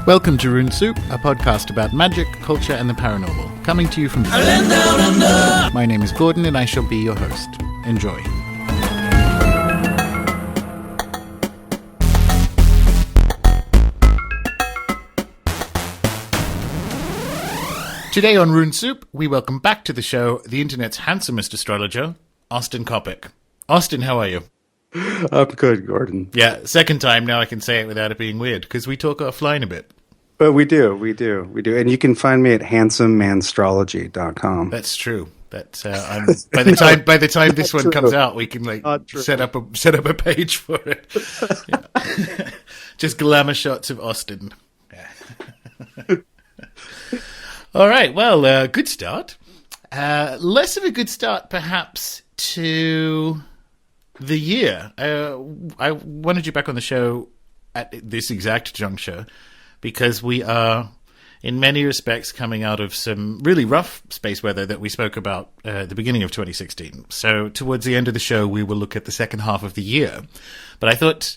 Welcome to Rune Soup, a podcast about magic, culture, and the paranormal, coming to you from the My name is Gordon, and I shall be your host. Enjoy. Today on Rune Soup, we welcome back to the show the internet's handsomest astrologer, Austin Coppock. Austin, how are you? I'm good, Gordon. Yeah, second time now I can say it without it being weird, because we talk offline a bit. But we do. And you can find me at handsomemanstrology.com. That's true. That by the time this one comes out, we can set up a page for it. Yeah. Just glamour shots of Austin. Yeah. All right. Well, good start. Less of a good start, perhaps, to the year. I wanted you back on the show at this exact juncture because we are, in many respects, coming out of some really rough space weather that we spoke about at the beginning of 2016. So towards the end of the show, we will look at the second half of the year. But I thought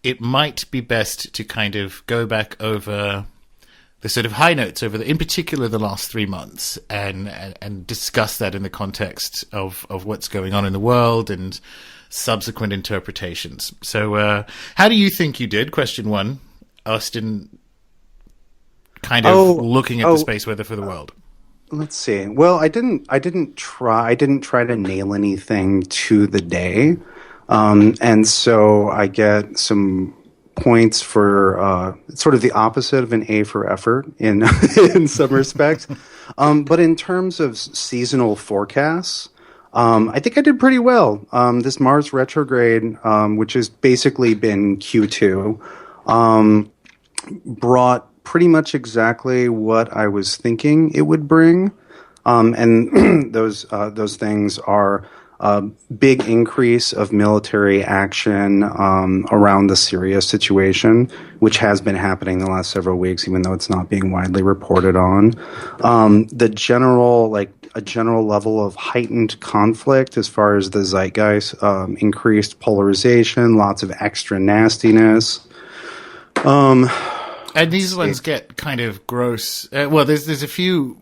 it might be best to kind of go back over the sort of high notes over, in particular, the last 3 months and discuss that in the context of what's going on in the world and subsequent interpretations. So how do you think you did? Question one. Austin, kind of looking at the space weather for the world. Let's see. Well, I didn't try to nail anything to the day, and so I get some points for sort of the opposite of an A for effort in in some respects. But in terms of seasonal forecasts, I think I did pretty well. This Mars retrograde, which has basically been Q2, brought pretty much exactly what I was thinking it would bring. And those things are a big increase of military action around the Syria situation, which has been happening the last several weeks, even though it's not being widely reported on. A general level of heightened conflict as far as the zeitgeist, increased polarization, lots of extra nastiness. And these ones get kind of gross. Well, there's a few.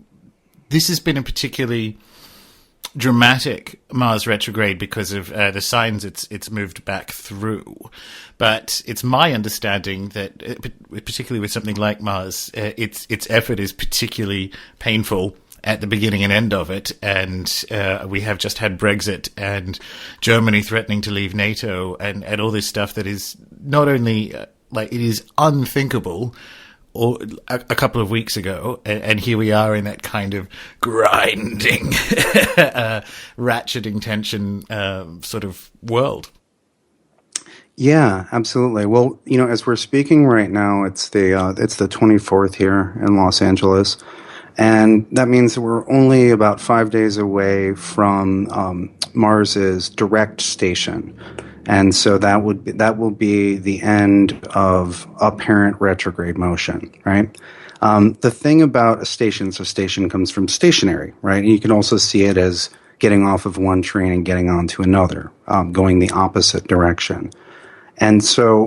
This has been a particularly dramatic Mars retrograde because of the signs it's moved back through. But it's my understanding that, particularly with something like Mars, its effort is particularly painful at the beginning and end of it. And we have just had Brexit and Germany threatening to leave NATO and all this stuff that is not only it is unthinkable or a couple of weeks ago, and here we are in that kind of grinding, ratcheting tension sort of world. Yeah, absolutely. Well, as we're speaking right now, it's the 24th here in Los Angeles, and that means that we're only about 5 days away from Mars's direct station. And so that will be the end of apparent retrograde motion, right? The thing about a station comes from stationary, right? And you can also see it as getting off of one train and getting onto another, going the opposite direction. And so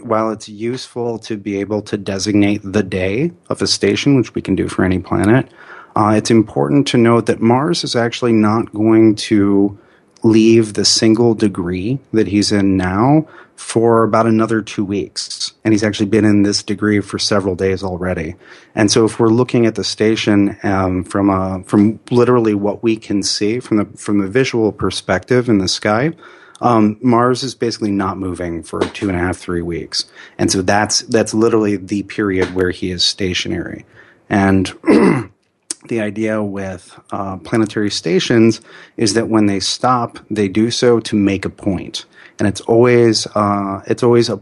while it's useful to be able to designate the day of a station, which we can do for any planet, it's important to note that Mars is actually not going to leave the single degree that he's in now for about another 2 weeks. And he's actually been in this degree for several days already. And so if we're looking at the station from literally what we can see from the visual perspective in the sky, Mars is basically not moving for 2.5, 3 weeks. And so that's literally the period where he is stationary. And the idea with planetary stations is that when they stop, they do so to make a point. And it's always a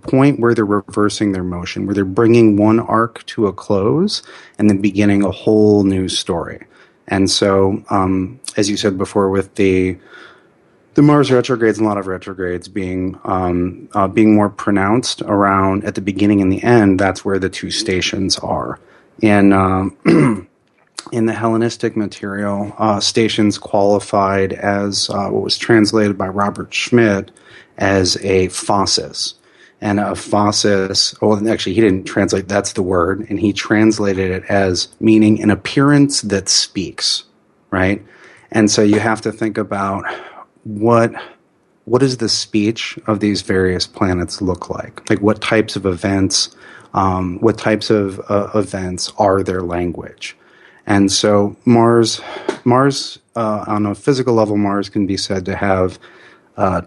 point where they're reversing their motion, where they're bringing one arc to a close and then beginning a whole new story. And so, as you said before, with the Mars retrogrades and a lot of retrogrades being more pronounced around at the beginning and the end, that's where the two stations are. And in the Hellenistic material, stations qualified as what was translated by Robert Schmidt as a phasis. And aphosis, well, actually, he didn't translate that's the word, and he translated it as meaning an appearance that speaks, right? And so you have to think about what does the speech of these various planets look like? Like what types of events, events are their language? And so Mars, on a physical level, Mars can be said to have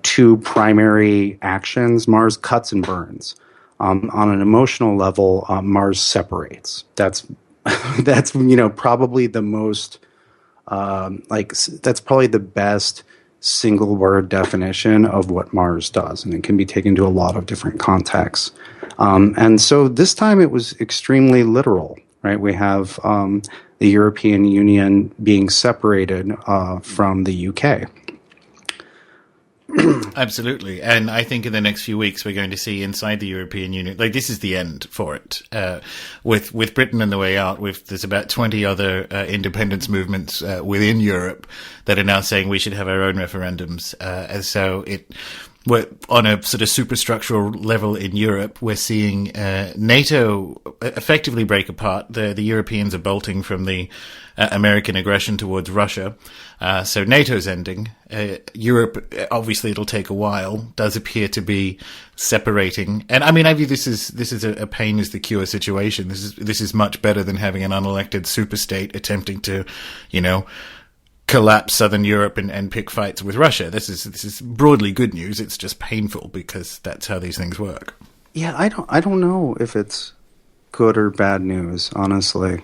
two primary actions. Mars cuts and burns. On an emotional level, Mars separates. That's that's probably the most that's probably the best single word definition of what Mars does, and it can be taken to a lot of different contexts. And so this time it was extremely literal, right? We have the European Union being separated from the UK. Absolutely. And I think in the next few weeks we're going to see inside the European Union, like this is the end for it. With Britain on the way out, there's about 20 other independence movements within Europe that are now saying we should have our own referendums. And so we're on a sort of superstructural level in Europe. We're seeing NATO effectively break apart. The Europeans are bolting from the American aggression towards Russia. So NATO's ending. Europe, obviously it'll take a while, does appear to be separating. And I mean, I view this is a pain is the cure situation. This is much better than having an unelected superstate attempting to, collapse Southern Europe and pick fights with Russia. This is broadly good news. It's just painful because that's how these things work. Yeah, I don't know if it's good or bad news, honestly.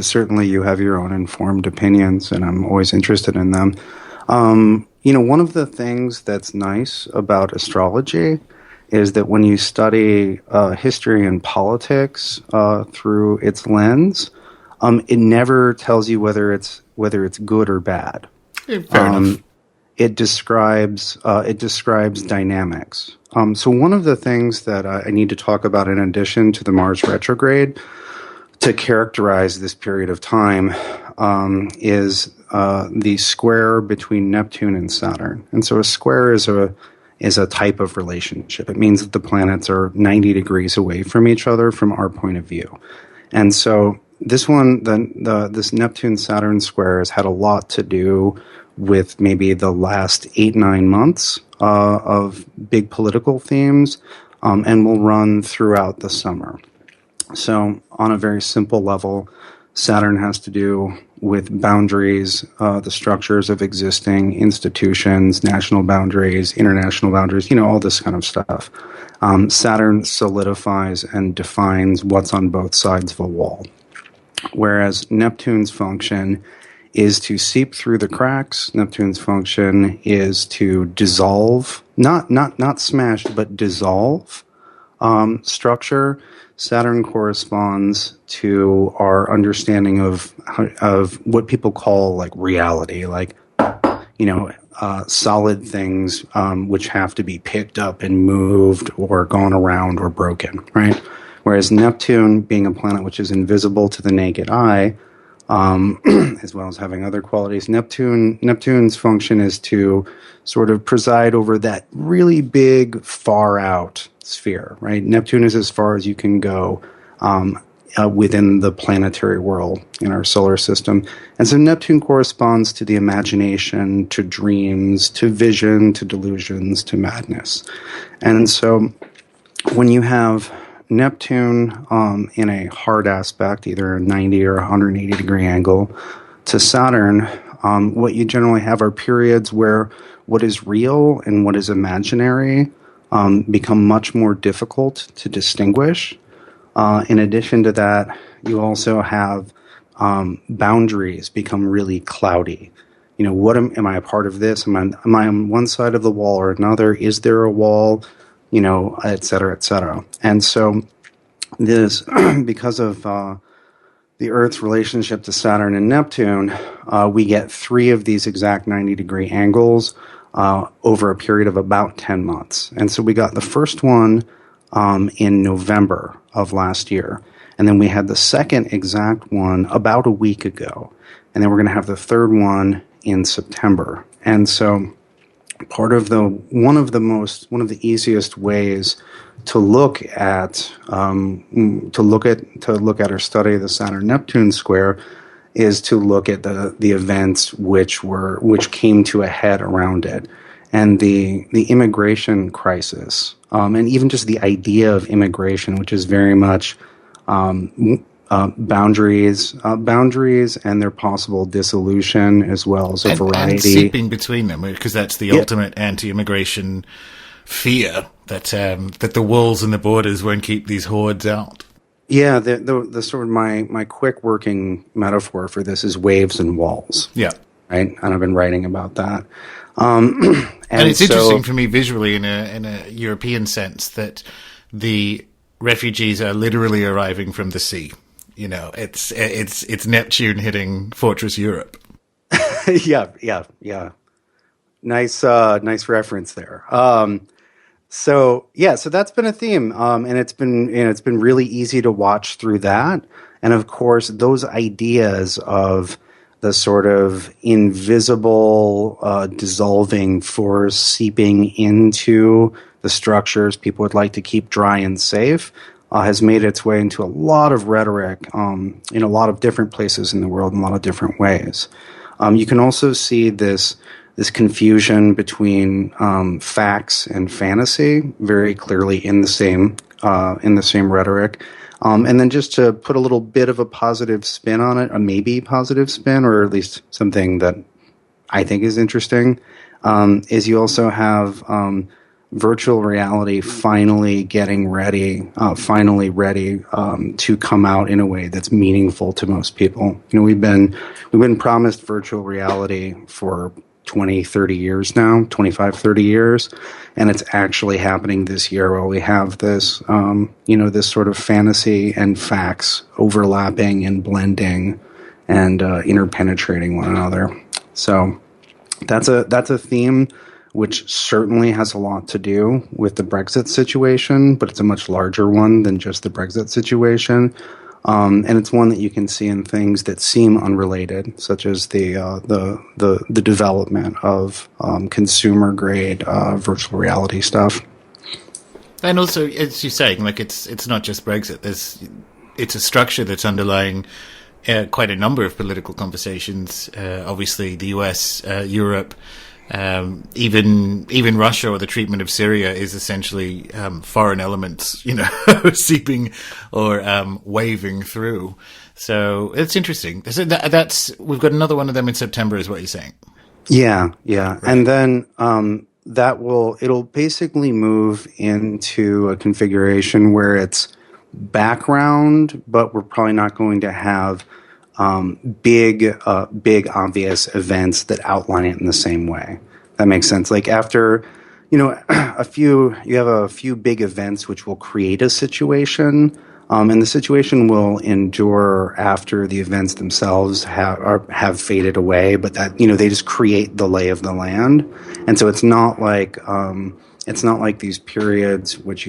Certainly you have your own informed opinions, and I'm always interested in them. One of the things that's nice about astrology is that when you study history and politics through its lens, it never tells you whether it's good or bad. Yeah, fair enough. It describes dynamics. So one of the things that I need to talk about in addition to the Mars retrograde to characterize this period of time is the square between Neptune and Saturn. And so a square is a type of relationship. It means that the planets are 90 degrees away from each other from our point of view. And so this one, this Neptune-Saturn square has had a lot to do with maybe the last 8-9 months of big political themes, and will run throughout the summer. So on a very simple level, Saturn has to do with boundaries, the structures of existing institutions, national boundaries, international boundaries, all this kind of stuff. Saturn solidifies and defines what's on both sides of a wall. Whereas Neptune's function is to seep through the cracks. Neptune's function is to dissolve, not smash, but dissolve structure. Saturn corresponds to our understanding of what people call like reality, like solid things which have to be picked up and moved or gone around or broken, right? Whereas Neptune, being a planet which is invisible to the naked eye, as well as having other qualities, Neptune's function is to sort of preside over that really big, far out sphere, right? Neptune is as far as you can go within the planetary world in our solar system. And so Neptune corresponds to the imagination, to dreams, to vision, to delusions, to madness. And so when you have Neptune in a hard aspect, either a 90 or 180 degree angle to Saturn, what you generally have are periods where what is real and what is imaginary become much more difficult to distinguish. In addition to that, you also have boundaries become really cloudy. What am I a part of this? Am I on one side of the wall or another? Is there a wall? Et cetera, et cetera. And so this, because of the Earth's relationship to Saturn and Neptune, we get 3 of these exact 90-degree angles over a period of about 10 months. And so we got the first one in November of last year. And then we had the second exact one about a week ago. And then we're going to have the third one in September. And so one of the easiest ways to look at or study the Saturn Neptune square is to look at the events which came to a head around it, and the immigration crisis, and even just the idea of immigration, which is very much boundaries and their possible dissolution, as well as a variety. And seeping between them, because that's the ultimate anti-immigration fear, that the walls and the borders won't keep these hordes out. Yeah, the sort of my quick working metaphor for this is waves and walls. Yeah. Right? And I've been writing about that. And it's interesting for me visually in a European sense that the refugees are literally arriving from the sea. You know, it's Neptune hitting Fortress Europe. Yeah. Nice reference there. So that's been a theme, and it's been really easy to watch through that. And of course, those ideas of the sort of invisible dissolving force seeping into the structures people would like to keep dry and safe has made its way into a lot of rhetoric in a lot of different places in the world in a lot of different ways. You can also see this confusion between facts and fantasy very clearly in the same rhetoric. And then just to put a little bit of a positive spin on it, a maybe positive spin, or at least something that I think is interesting, is you also have virtual reality finally ready to come out in a way that's meaningful to most people. You know, we've been promised virtual reality for 20, 30 years now, 25, 30 years, and it's actually happening this year while we have this, this sort of fantasy and facts overlapping and blending and interpenetrating one another. So that's a theme which certainly has a lot to do with the Brexit situation, but it's a much larger one than just the Brexit situation. And it's one that you can see in things that seem unrelated, such as the development of consumer grade virtual reality stuff. And also, as you're saying, like it's not just Brexit. It's a structure that's underlying quite a number of political conversations. Obviously, the US, Europe. Even Russia or the treatment of Syria is essentially foreign elements, seeping or waving through. So it's interesting. So we've got another one of them in September, is what you're saying. Yeah. Right. And then it'll basically move into a configuration where it's background, but we're probably not going to have big obvious events that outline it in the same way. That makes sense. Like after, you have a few big events which will create a situation, and the situation will endure after the events themselves have faded away. But that they just create the lay of the land, and so it's not like these periods which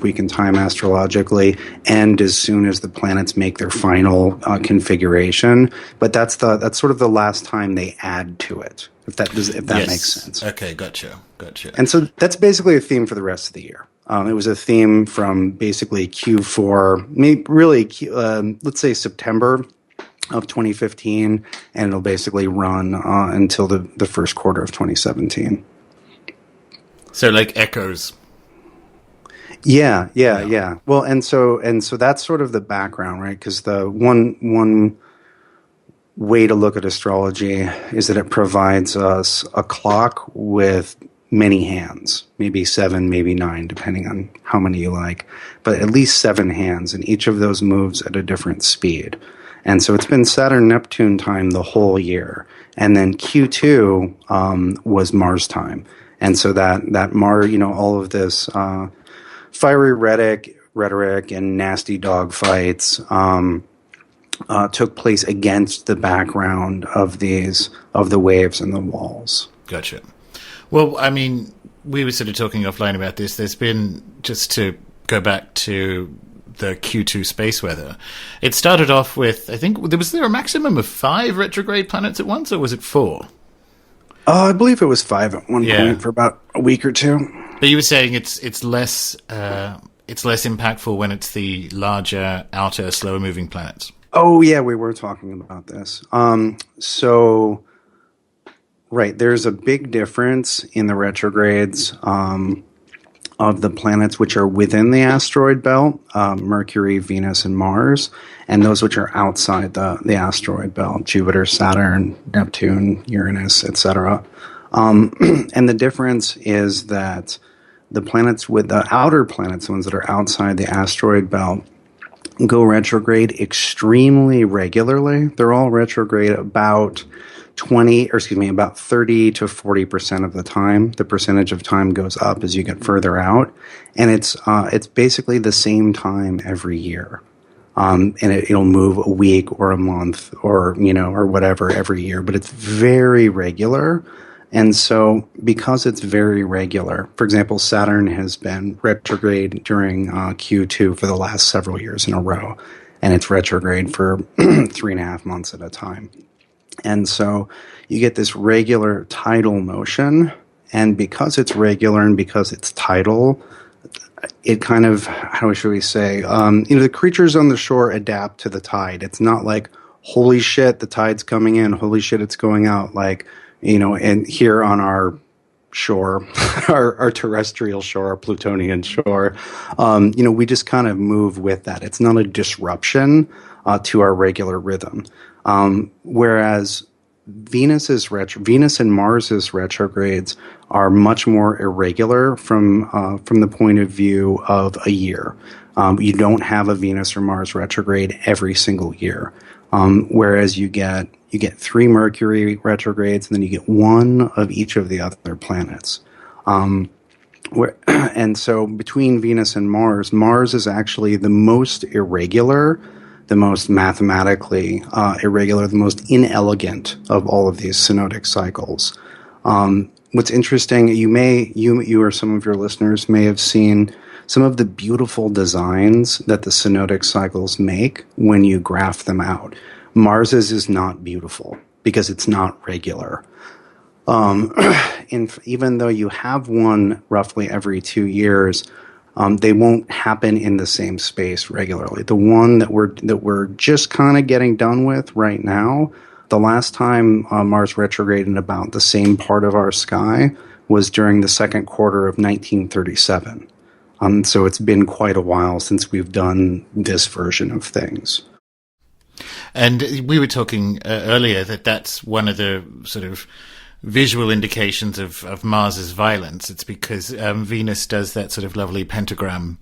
we can time astrologically end as soon as the planets make their final configuration. But that's sort of the last time they add to it, if that makes sense. Okay, gotcha. And so that's basically a theme for the rest of the year. It was a theme from basically Q4, maybe really let's say September of 2015, and it'll basically run until the first quarter of 2017. So like echoes. Yeah. Well, and so that's sort of the background, right? Because the one way to look at astrology is that it provides us a clock with many hands, maybe 7, maybe 9, depending on how many you like, but at least 7 hands, and each of those moves at a different speed. And so it's been Saturn-Neptune time the whole year, and then Q2 was Mars time. And so that Mars, all of this fiery rhetoric and nasty dog fights took place against the background of the waves and the walls. Gotcha. Well, I mean, we were sort of talking offline about this. There's been, just to go back to the Q2 space weather, it started off with, I think, was there a maximum of 5 retrograde planets at once, or was it 4? I believe it was 5 at one point for about a week or two. But you were saying it's less impactful when it's the larger, outer, slower moving planets. Oh yeah, we were talking about this. So right, there's a big difference in the retrogrades of the planets which are within the asteroid belt, Mercury, Venus, and Mars, and those which are outside the asteroid belt, Jupiter, Saturn, Neptune, Uranus, etc. And the difference is that the planets with the outer planets, the ones that are outside the asteroid belt, go retrograde extremely regularly. They're all retrograde about 30 to 40% of the time. The percentage of time goes up as you get further out, and it's basically the same time every year. And it'll move a week or a month or whatever every year, but it's very regular. And so because it's very regular, for example, Saturn has been retrograde during Q2 for the last several years in a row, and it's retrograde for 3.5 months at a time. And so you get this regular tidal motion, and because it's regular and because it's tidal, it kind of, how should we say, the creatures on the shore adapt to the tide. It's not like, holy shit, the tide's coming in, holy shit, it's going out, like, and here on our shore, our terrestrial shore, our Plutonian shore, we just kind of move with that. It's not a disruption to our regular rhythm. Whereas Venus and Mars's retrogrades are much more irregular from the point of view of a year. You don't have a Venus or Mars retrograde every single year. Whereas you get 3 Mercury retrogrades, and then you get 1 of each of the other planets. And so between Venus and Mars is actually the most irregular, the most mathematically irregular, the most inelegant of all of these synodic cycles. What's interesting, you or some of your listeners may have seen some of the beautiful designs that the synodic cycles make when you graph them out. Mars's is not beautiful because it's not regular. Even though you have one roughly every 2 years, they won't happen in the same space regularly. The one that we're just kind of getting done with right now, the last time Mars retrograded in about the same part of our sky was during the second quarter of 1937. So it's been quite a while since we've done this version of things. And we were talking earlier that that's one of the sort of visual indications of Mars's violence. It's because Venus does that sort of lovely pentagram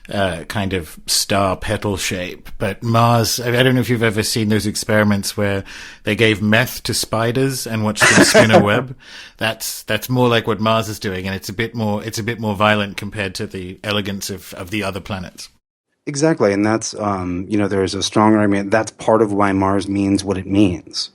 kind of star petal shape. But Mars, I don't know if you've ever seen those experiments where they gave meth to spiders and watched them spin a web. That's more like what Mars is doing, and it's a bit more violent compared to the elegance of the other planets. Exactly, and that's there's a strong argument that's part of why Mars means what it means.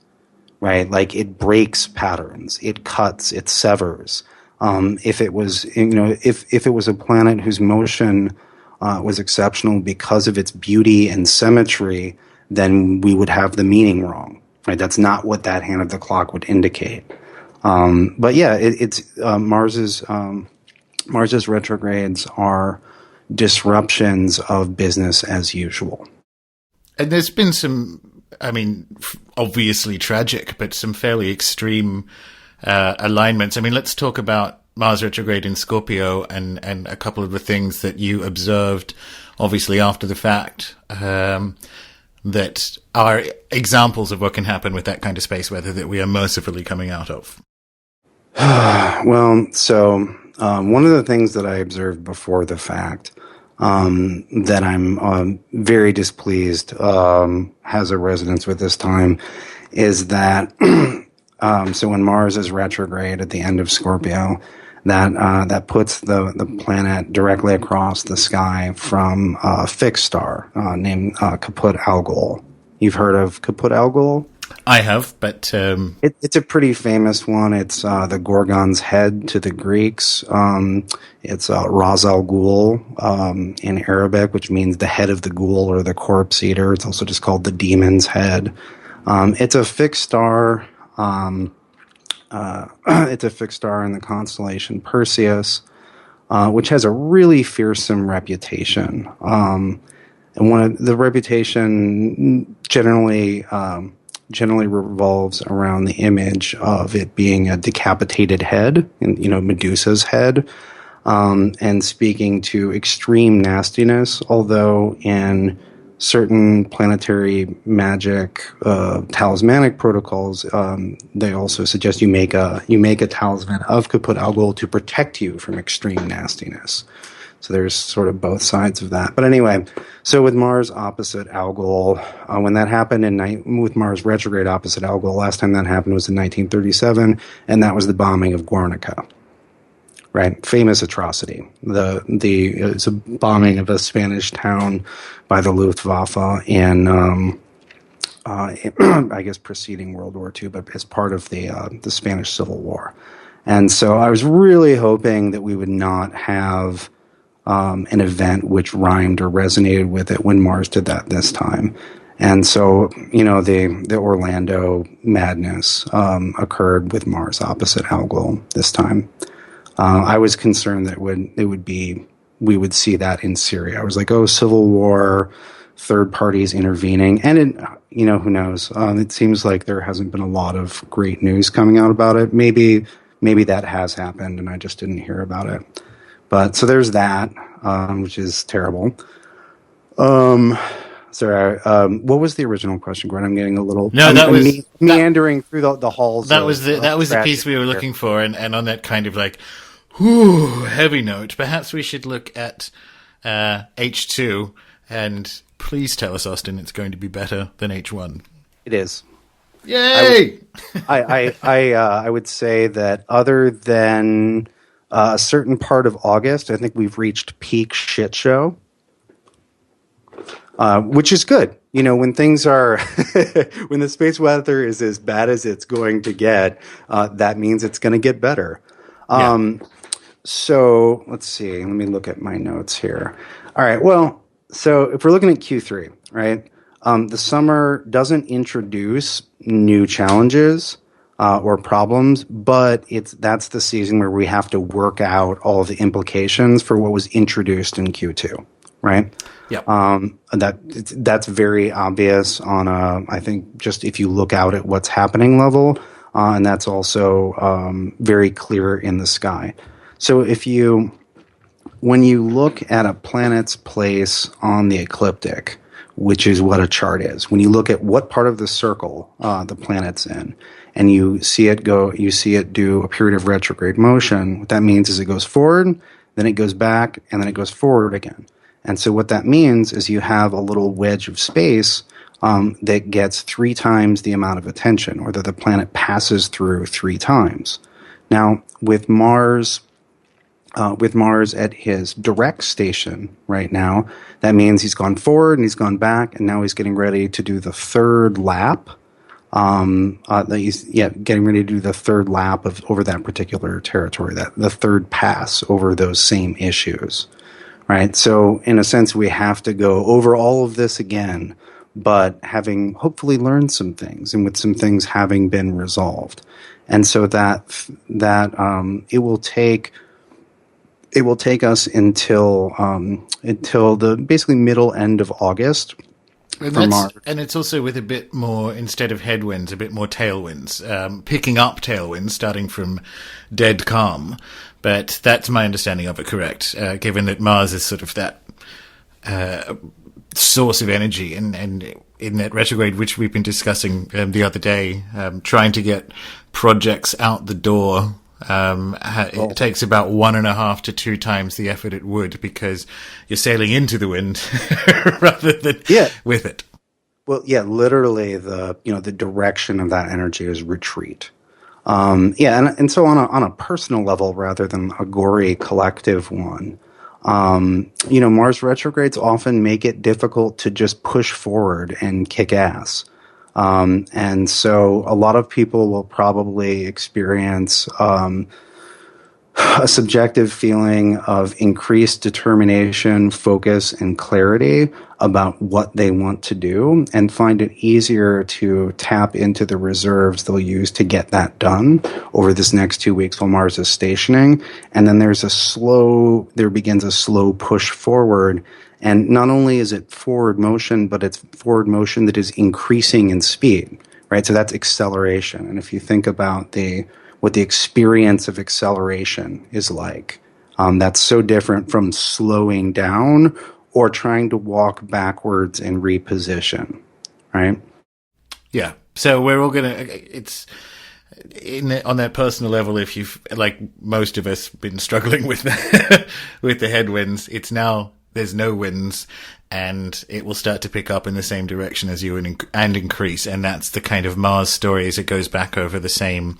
Right, like it breaks patterns, it cuts, it severs. If it was, if it was a planet whose motion was exceptional because of its beauty and symmetry, then we would have the meaning wrong. Right, that's not what that hand of the clock would indicate. But yeah, it's Mars's retrogrades are disruptions of business as usual. And there's been some, obviously tragic, but some fairly extreme alignments. Let's talk about Mars retrograde in Scorpio and a couple of the things that you observed, obviously after the fact, that are examples of what can happen with that kind of space weather that we are mercifully coming out of. Well, so one of the things that I observed before the fact that I'm very displeased has a resonance with this time is that so when Mars is retrograde at the end of Scorpio, that puts the planet directly across the sky from a fixed star named Caput Algol. You've heard of Caput Algol? I have, but it's a pretty famous one. It's the Gorgon's head to the Greeks. It's Ras Al Ghul in Arabic, which means the head of the ghoul or the corpse eater. It's also just called the demon's head. It's a fixed star It's a fixed star in the constellation Perseus, which has a really fearsome reputation. And one of the reputation generally revolves around the image of it being a decapitated head, and Medusa's head, and speaking to extreme nastiness. Although in certain planetary magic talismanic protocols, they also suggest you make a talisman of Kaput Algol to protect you from extreme nastiness. So there's sort of both sides of that. But anyway, so with Mars opposite Algol, when that happened with Mars retrograde opposite Algol, last time that happened was in 1937, and that was the bombing of Guernica. Right, famous atrocity. It's a bombing of a Spanish town by the Luftwaffe in, I guess, preceding World War II, but as part of the Spanish Civil War. And so I was really hoping that we would not have an event which rhymed or resonated with it when Mars did that this time. And so, the Orlando madness occurred with Mars opposite Algol this time. I was concerned that we would see that in Syria. I was like, civil war, third parties intervening. And, who knows? It seems like there hasn't been a lot of great news coming out about it. Maybe that has happened and I just didn't hear about it. But so there's that, which is terrible. Sorry, what was the original question, Gwen? I'm getting a little meandering through the halls. That was the piece we were looking for, and on that kind of like, heavy note, perhaps we should look at H2, and please tell us, Austin, it's going to be better than H1. It is. Yay! I would say that other than a certain part of August, I think we've reached peak shit show, which is good. When things are, when the space weather is as bad as it's going to get, that means it's going to get better. So let's see. Let me look at my notes here. All right. Well, so if we're looking at Q3, right, the summer doesn't introduce new challenges or problems, but that's the season where we have to work out all of the implications for what was introduced in Q2, right? Yeah. That's very obvious on I think just if you look out at what's happening level, and that's also very clear in the sky. So when you look at a planet's place on the ecliptic, which is what a chart is, when you look at what part of the circle the planet's in, and you see it do a period of retrograde motion, what that means is it goes forward, then it goes back, and then it goes forward again. And so what that means is you have a little wedge of space that gets 3 times the amount of attention, or that the planet passes through 3 times. Now, with Mars at his direct station right now, that means he's gone forward and he's gone back, and now he's getting ready to do the third lap. Getting ready to do the third lap over that particular territory, the third pass over those same issues. Right. So in a sense, we have to go over all of this again, but having hopefully learned some things, and with some things having been resolved. And so that it will take us until the basically middle end of August. And it's also with a bit more, instead of headwinds, a bit more tailwinds, picking up tailwinds starting from dead calm. But that's my understanding of it, correct? Given that Mars is sort of that source of energy, and in that retrograde, which we've been discussing the other day, trying to get projects out the door, it takes about 1.5 to 2 times the effort it would, because you're sailing into the wind rather than with it. Well, yeah, literally the direction of that energy is retreat. And so on a personal level rather than a gory collective one, Mars retrogrades often make it difficult to just push forward and kick ass. And so a lot of people will probably experience a subjective feeling of increased determination, focus, and clarity about what they want to do, and find it easier to tap into the reserves they'll use to get that done over this next 2 weeks while Mars is stationing. And then there begins a slow push forward. And not only is it forward motion, but it's forward motion that is increasing in speed, right? So that's acceleration. And if you think about what the experience of acceleration is like, that's so different from slowing down or trying to walk backwards and reposition, right? Yeah. So we're all gonna. It's on that personal level. If you've, like most of us, been struggling with with the headwinds, it's now there's no winds, and it will start to pick up in the same direction as you and increase. And that's the kind of Mars story as it goes back over the same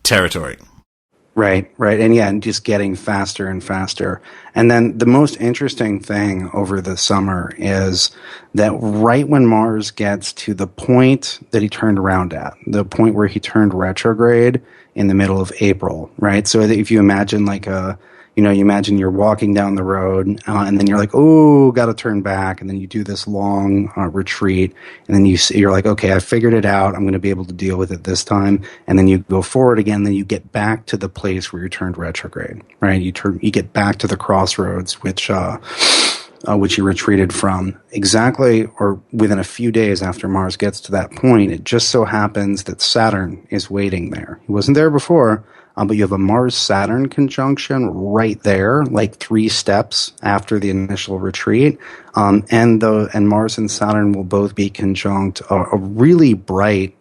territory. Right. And just getting faster and faster. And then the most interesting thing over the summer is that right when Mars gets to the point that he turned around at, the point where he turned retrograde in the middle of April, right? So if you imagine you imagine you're walking down the road and then you're like, oh, got to turn back. And then you do this long retreat. And then you're like, okay, I figured it out. I'm going to be able to deal with it this time. And then you go forward again. Then you get back to the place where you turned retrograde, right? You get back to the crossroads, which you retreated from. Exactly, or within a few days after Mars gets to that point, it just so happens that Saturn is waiting there. He wasn't there before. But you have a Mars-Saturn conjunction right there, like 3 steps after the initial retreat. And Mars and Saturn will both be conjunct a really bright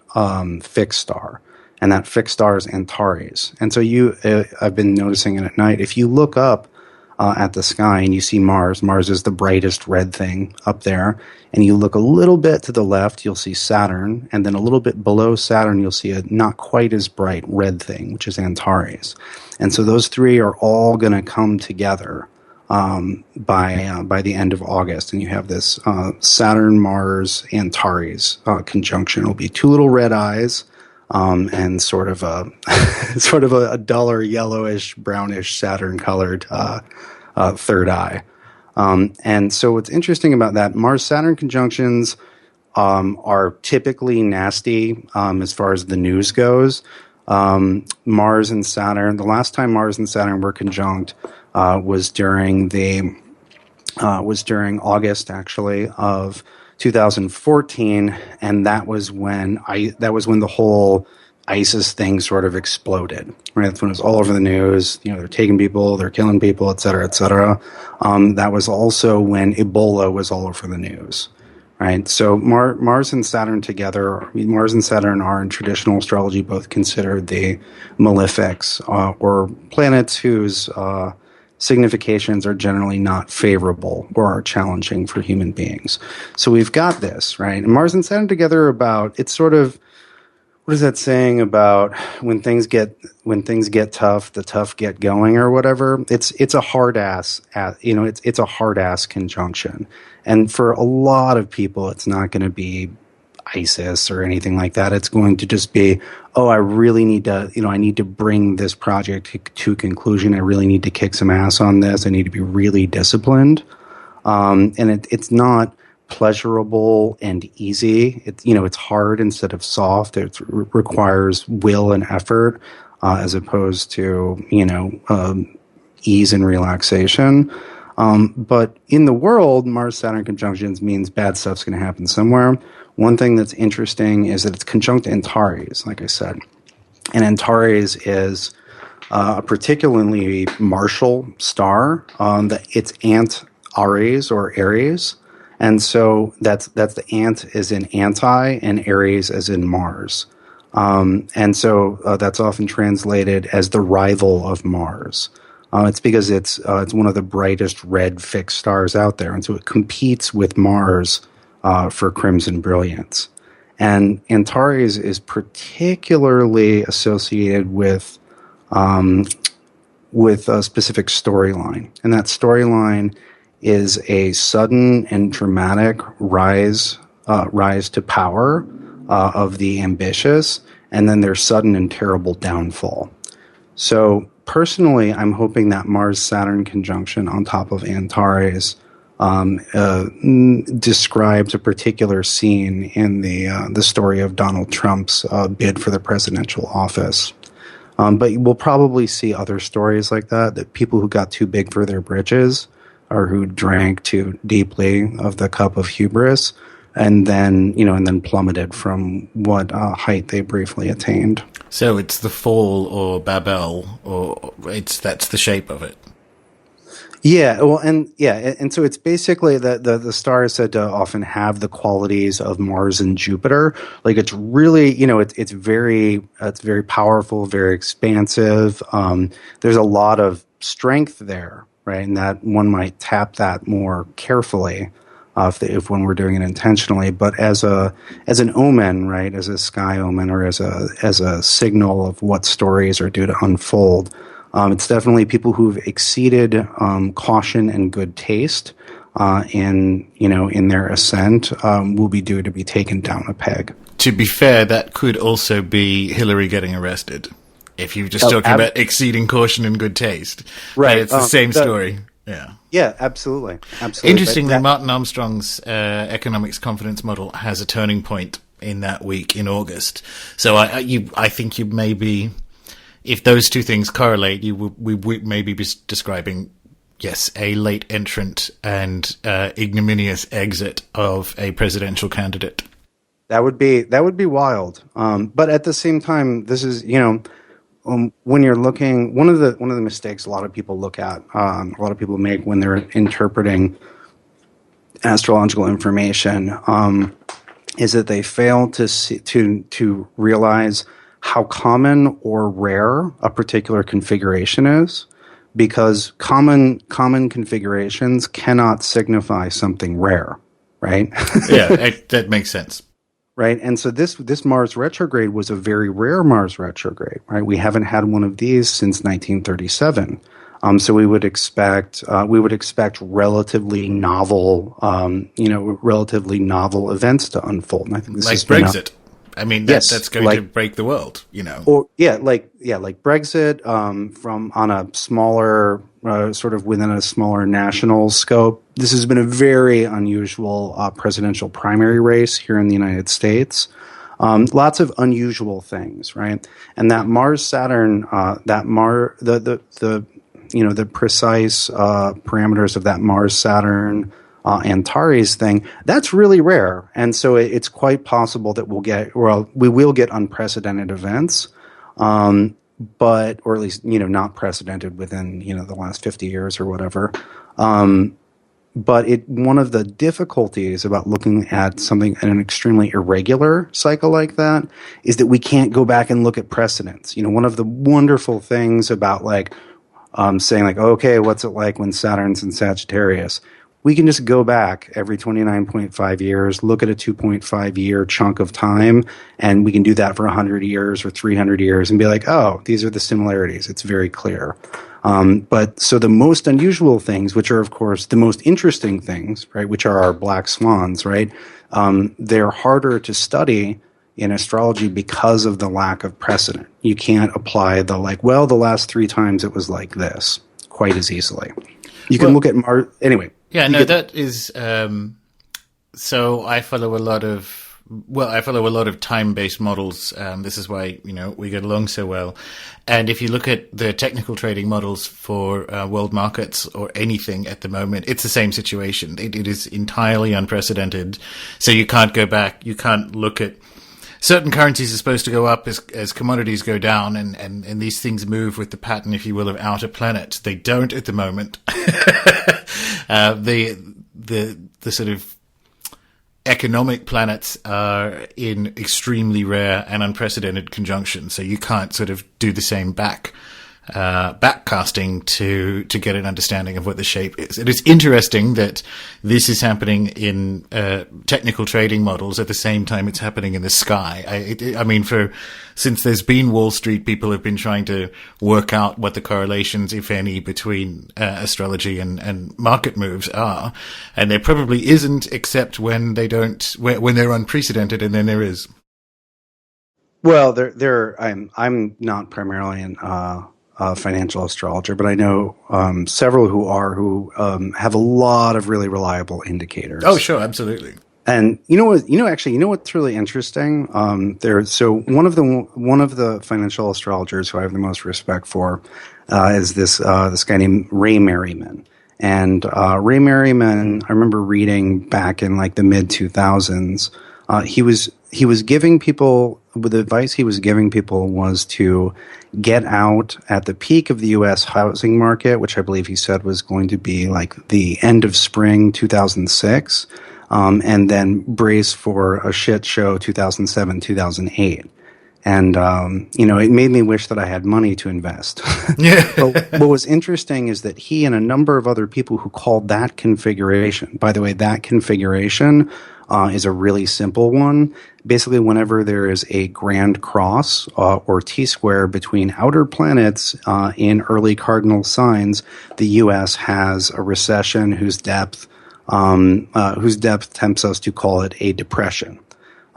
fixed star. And that fixed star is Antares. And so I've been noticing it at night. If you look up at the sky and you see Mars is the brightest red thing up there. And you look a little bit to the left, you'll see Saturn. And then a little bit below Saturn, you'll see a not quite as bright red thing, which is Antares. And so those 3 are all going to come together by the end of August. And you have this Saturn, Mars, Antares conjunction. It'll be 2 little red eyes. And sort of a duller yellowish, brownish Saturn colored third eye. And so what's interesting about that, Mars-Saturn conjunctions are typically nasty as far as the news goes. Mars and Saturn, the last time Mars and Saturn were conjunct was during August actually of 2014, and that was when the whole ISIS thing sort of exploded. Right, that's when it was all over the news. They're taking people, they're killing people, et cetera, et cetera. That was also when Ebola was all over the news. Right, so Mars and Saturn together. Mars and Saturn are in traditional astrology both considered the malefics, or planets whose significations are generally not favorable or are challenging for human beings. So we've got this, right? And Mars and Saturn together it's sort of, what is that saying about when things get tough, the tough get going or whatever? It's a hard ass, it's a hard ass conjunction. And for a lot of people, it's not going to be ISIS or anything like that. It's going to just be, I really need to, I need to bring this project to conclusion. I really need to kick some ass on this. I need to be really disciplined. And it's not pleasurable and easy. It's hard instead of soft. It requires will and effort, as opposed to, ease and relaxation. But in the world, Mars-Saturn conjunctions means bad stuff's going to happen somewhere. One thing that's interesting is that it's conjunct Antares, like I said. And Antares is a particularly martial star. It's Ant Aries or Aries. And so that's the ant is in anti and Aries as in Mars. And so that's often translated as the rival of Mars. It's because it's one of the brightest red fixed stars out there. And so it competes with Mars for crimson brilliance. And Antares is particularly associated with a specific storyline. And that storyline is a sudden and dramatic rise to power of the ambitious, and then their sudden and terrible downfall. So personally, I'm hoping that Mars-Saturn conjunction on top of Antares describes a particular scene in the story of Donald Trump's bid for the presidential office. But we'll probably see other stories like that people who got too big for their britches or who drank too deeply of the cup of hubris and then plummeted from what height they briefly attained. So it's the fall or Babel, or that's the shape of it. Yeah, well, and so it's basically the star is said to often have the qualities of Mars and Jupiter. Like it's really, it's very powerful, very expansive. There's a lot of strength there, right? And that one might tap that more carefully if when we're doing it intentionally. But as an omen, right, as a sky omen or as a signal of what stories are due to unfold. It's definitely people who've exceeded caution and good taste in their ascent will be due to be taken down a peg. To be fair, that could also be Hillary getting arrested. If you're just talking about exceeding caution and good taste. Right. It's the same story. Yeah. Yeah, absolutely. Interestingly, Martin Armstrong's economics confidence model has a turning point in that week in August. So I think you may be... If those two things correlate, we would maybe be describing, yes, a late entrant and ignominious exit of a presidential candidate. That would be wild. But at the same time, this is when you're looking, one of the mistakes a lot of people look at, a lot of people make when they're interpreting astrological information, is that they fail to realize how common or rare a particular configuration is, because common configurations cannot signify something rare, right? Yeah, that makes sense. Right, and so this Mars retrograde was a very rare Mars retrograde, right? We haven't had one of these since 1937. So we would expect relatively novel, events to unfold. And I think this like is Brexit. I mean, that's going to break the world, Or like Brexit, from on a smaller, sort of within a smaller national scope. This has been a very unusual presidential primary race here in the United States. Lots of unusual things, right? And that Mars Saturn, the precise parameters of that Mars Saturn Antares thing, that's really rare. And so it's quite possible that we will get unprecedented events, but, or at least, not precedented within, the last 50 years or whatever. But one of the difficulties about looking at something in an extremely irregular cycle like that is that we can't go back and look at precedents. One of the wonderful things about saying okay, what's it like when Saturn's in Sagittarius? We can just go back every 29.5 years, look at a 2.5 year chunk of time, and we can do that for 100 years or 300 years and be like, oh, these are the similarities. It's very clear. But so the most unusual things, which are, of course, the most interesting things, right, which are our black swans, right, they're harder to study in astrology because of the lack of precedent. You can't apply the last 3 times it was like this quite as easily. You can look at Mars. Anyway. Yeah, no, that is. So I follow a lot of time-based models. This is why we get along so well. And if you look at the technical trading models for world markets or anything at the moment, it's the same situation. It is entirely unprecedented. So you can't go back. You can't look at. Certain currencies are supposed to go up as commodities go down, and these things move with the pattern, if you will, of outer planets. They don't at the moment. The sort of economic planets are in extremely rare and unprecedented conjunction, so you can't sort of do the same backcasting to get an understanding of what the shape is. It is interesting that this is happening in technical trading models at the same time it's happening in the sky. Since there's been Wall Street, people have been trying to work out what the correlations, if any, between astrology and market moves are, and there probably isn't, except when they're unprecedented, and then there is. Well, I'm not primarily an a financial astrologer, but I know several who have a lot of really reliable indicators. Oh, sure, absolutely. And actually, what's really interesting? So one of the financial astrologers who I have the most respect for is this guy named Ray Merriman. And Ray Merriman, I remember reading back in like the mid 2000s. He was giving people, the advice he was giving people was to get out at the peak of the U.S. housing market, which I believe he said was going to be like the end of spring 2006. And then brace for a shit show 2007, 2008. And, it made me wish that I had money to invest. Yeah. But what was interesting is that he and a number of other people who called that configuration, by the way, that configuration is a really simple one. Basically, whenever there is a grand cross or T-square between outer planets in early cardinal signs, the U.S. has a recession whose depth tempts us to call it a depression.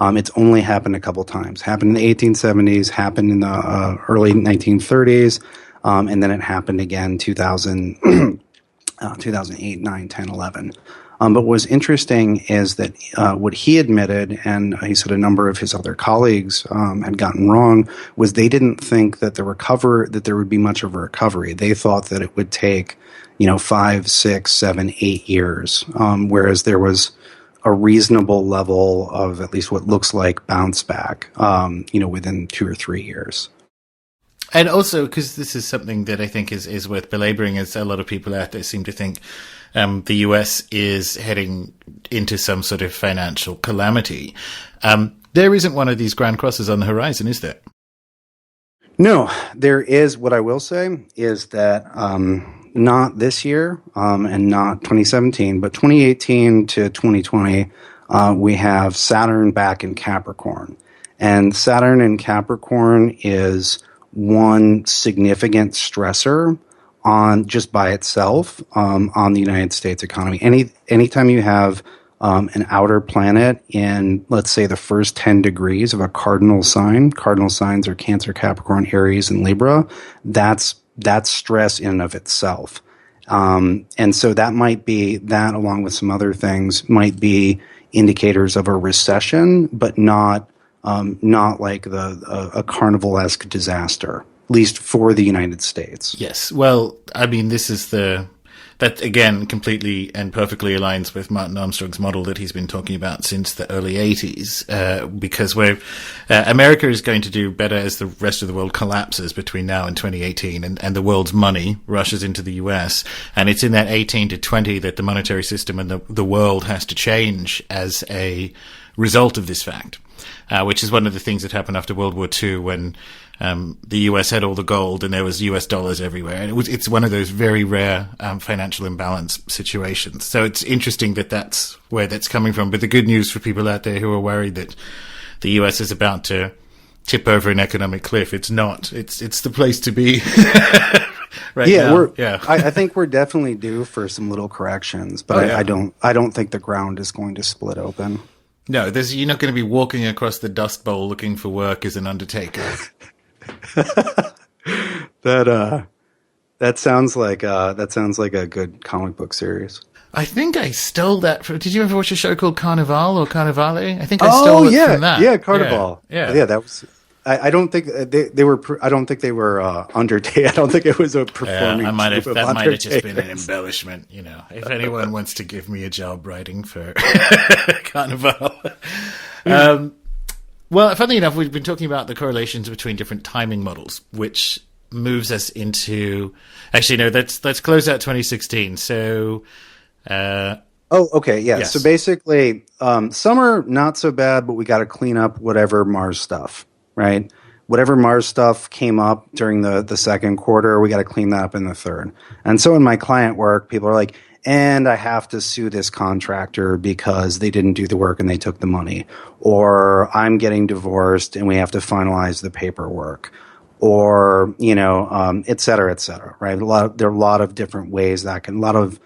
It's only happened a couple times. Happened in the 1870s, happened in the early 1930s, and then it happened again 2008, 9, 10, 11. But what was interesting is that what he admitted, and he said a number of his other colleagues had gotten wrong, was they didn't think that there would be much of a recovery. They thought that it would take 5, 6, 7, 8 years, whereas there was a reasonable level of at least what looks like bounce back, within 2 or 3 years. And also, because this is something that I think is worth belaboring, as a lot of people out there seem to think the US is heading into some sort of financial calamity. There isn't one of these grand crosses on the horizon, is there? No, there is. What I will say is that not this year and not 2017, but 2018 to 2020, we have Saturn back in Capricorn. And Saturn in Capricorn is one significant stressor on just by itself on the United States economy. Anytime you have an outer planet in, let's say, the first 10 degrees of a cardinal sign, cardinal signs are Cancer, Capricorn, Aries, and Libra, that's stress in and of itself. And so that might be, that along with some other things, might be indicators of a recession, but not like a carnival-esque disaster, at least for the United States. Yes. Well, I mean, that again completely and perfectly aligns with Martin Armstrong's model that he's been talking about since the early 80s, because America is going to do better as the rest of the world collapses between now and 2018, and the world's money rushes into the US, and it's in that 18 to 20 that the monetary system and the world has to change as a result of this fact, which is one of the things that happened after World War II when the US had all the gold and there was US dollars everywhere. And it's one of those very rare financial imbalance situations. So it's interesting that that's where that's coming from. But the good news for people out there who are worried that the US is about to tip over an economic cliff, it's not. It's the place to be right now. I think we're definitely due for some little corrections, but I don't think the ground is going to split open. No, you're not going to be walking across the Dust Bowl looking for work as an undertaker. That sounds like a good comic book series. I think I stole that from. Did you ever watch a show called Carnivale or Carnivale? I think I stole it from that. Yeah, Carnival. Yeah. That was. I don't think they were. I don't think they were undertaken. I don't think it was a performing. That might have just been an embellishment. If anyone wants to give me a job writing for Carnival. Well, funnily enough, we've been talking about the correlations between different timing models, which moves us into. Actually, no. Let's close out 2016. So. Okay. Yeah. Yes. So basically, summer not so bad, but we got to clean up whatever Mars stuff. Right? Whatever Mars stuff came up during the second quarter, we got to clean that up in the third. And so in my client work, people are like, and I have to sue this contractor because they didn't do the work and they took the money. Or I'm getting divorced and we have to finalize the paperwork. Or, et cetera, right? There are a lot of different ways a lot of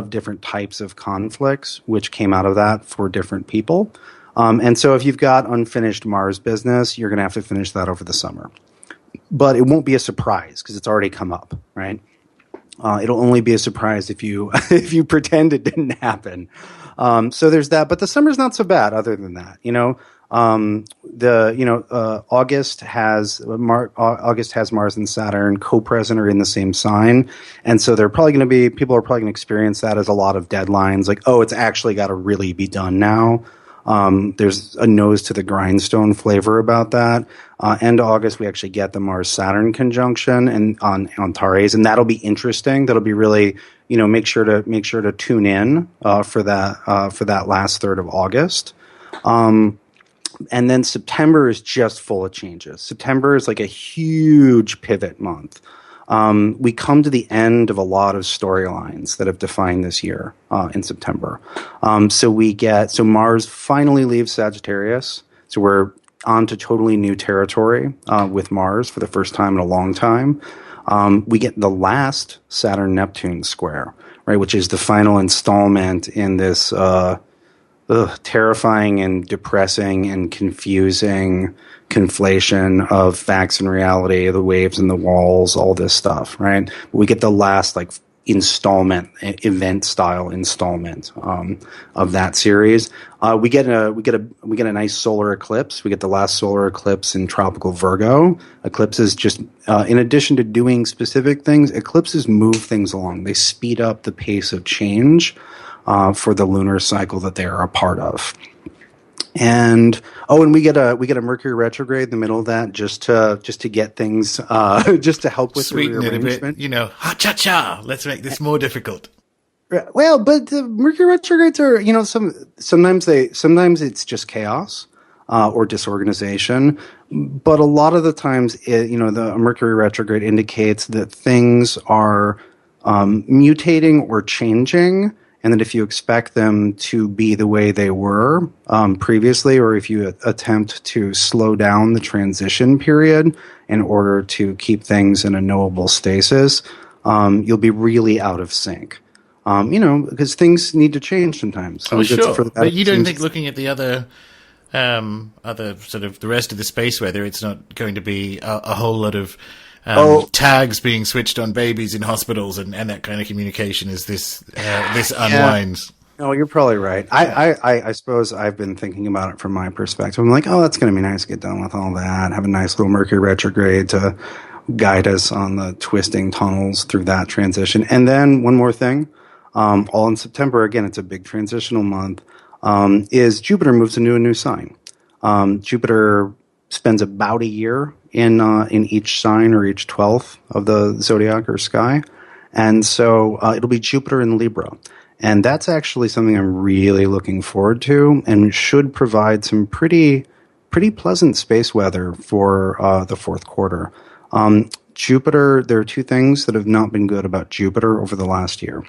different types of conflicts which came out of that for different people. And so if you've got unfinished Mars business, you're going to have to finish that over the summer. but it won't be a surprise because it's already come up, right? It'll only be a surprise if you if you pretend it didn't happen. So there's that, but the summer's not so bad. Other than that, August has Mars and Saturn co-present or in the same sign, and so people are probably going to experience that as a lot of deadlines. Like, oh, it's actually got to really be done now. There's a nose to the grindstone flavor about that. End of August, we actually get the Mars-Saturn conjunction and on Taurus, and that'll be interesting. That'll be really, make sure to tune in for that last third of August. And then September is just full of changes. September is like a huge pivot month. We come to the end of a lot of storylines that have defined this year in September. So Mars finally leaves Sagittarius. So we're on to totally new territory with Mars for the first time in a long time. We get the last Saturn-Neptune square, right, which is the final installment in this terrifying and depressing and confusing conflation of facts and reality, the waves and the walls, all this stuff, right? We get the last installment, event style installment of that series. We get a nice solar eclipse. We get the last solar eclipse in tropical Virgo. Eclipses just in addition to doing specific things, eclipses move things along. They speed up the pace of change for the lunar cycle that they are a part of. And we get a Mercury retrograde in the middle of that just to get things just to help with sweeten the it a rearrangement. bit, ha cha cha. Let's make this more difficult. Well, but the Mercury retrogrades are sometimes it's just chaos or disorganization, but a lot of the times the Mercury retrograde indicates that things are mutating or changing. And that if you expect them to be the way they were previously, or if you attempt to slow down the transition period in order to keep things in a knowable stasis, you'll be really out of sync. Because things need to change sometimes. Oh, sure. But you don't think looking at the other sort of the rest of the space weather, it's not going to be a whole lot of tags being switched on babies in hospitals and that kind of communication as this unwinds. No, you're probably right. I suppose I've been thinking about it from my perspective. I'm like, that's going to be nice to get done with all that, have a nice little Mercury retrograde to guide us on the twisting tunnels through that transition. And then one more thing, all in September, again, it's a big transitional month, is Jupiter moves into a new sign. Jupiter spends about a year in each sign or each 12th of the zodiac or sky. And so it'll be Jupiter in Libra. And that's actually something I'm really looking forward to and should provide some pretty pleasant space weather for the fourth quarter. Jupiter, there are two things that have not been good about Jupiter over the last year.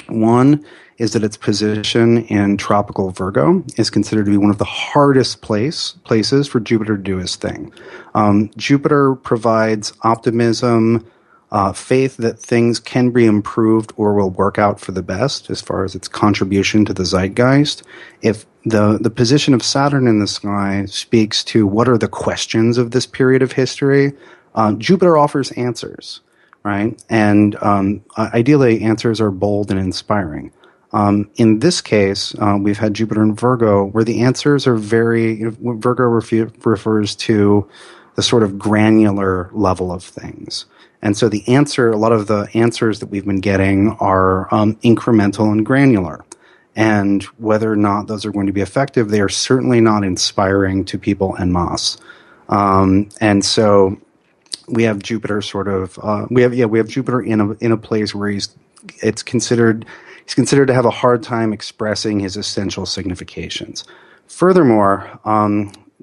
One is that its position in tropical Virgo is considered to be one of the hardest places for Jupiter to do his thing. Jupiter provides optimism, faith that things can be improved or will work out for the best as far as its contribution to the zeitgeist. If the position of Saturn in the sky speaks to what are the questions of this period of history, Jupiter offers answers, right? And ideally, answers are bold and inspiring. In this case, we've had Jupiter in Virgo, where the answers are Virgo refers to the sort of granular level of things. And so a lot of the answers that we've been getting are incremental and granular. And whether or not those are going to be effective, they are certainly not inspiring to people en masse. And so we have Jupiter we have Jupiter in a place where he's considered to have a hard time expressing his essential significations. Furthermore,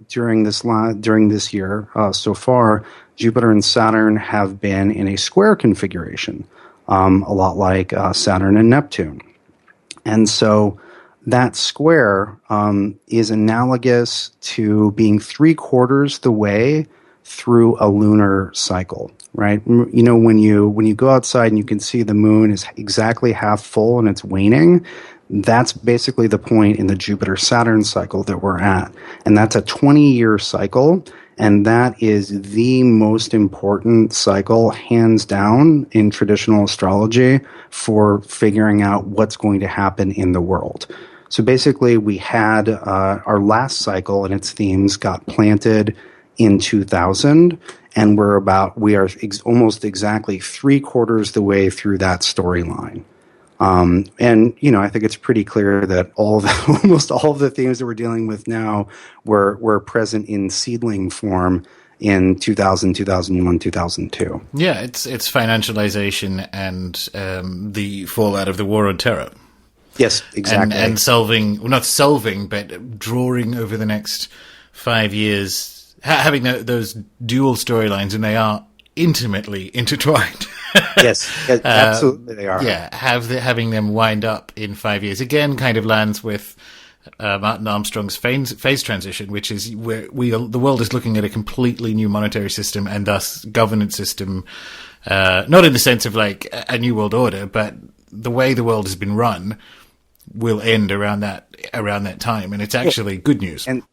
during this year so far, Jupiter and Saturn have been in a square configuration, a lot like Saturn and Neptune. And so that square is analogous to being 3/4 the way through a lunar cycle, right? When you go outside and you can see the moon is exactly half full and it's waning, that's basically the point in the Jupiter-Saturn cycle that we're at. And that's a 20-year cycle. and that is the most important cycle, hands down, in traditional astrology for figuring out what's going to happen in the world. So basically, we had our last cycle and its themes got planted in 2000, and we are almost exactly 3/4 the way through that storyline. And I think it's pretty clear that almost all of the themes that we're dealing with now were present in seedling form in 2000, 2001, 2002. Yeah, it's financialization and the fallout of the war on terror. Yes, exactly. And not solving, but drawing over the next 5 years, having those dual storylines, and they are intimately intertwined. Yes, absolutely they are. Yeah, having them wind up in 5 years again kind of lands with Martin Armstrong's phase transition, which is where the world is looking at a completely new monetary system and thus governance system, not in the sense of like a new world order, but the way the world has been run will end around that time, and it's actually good news. And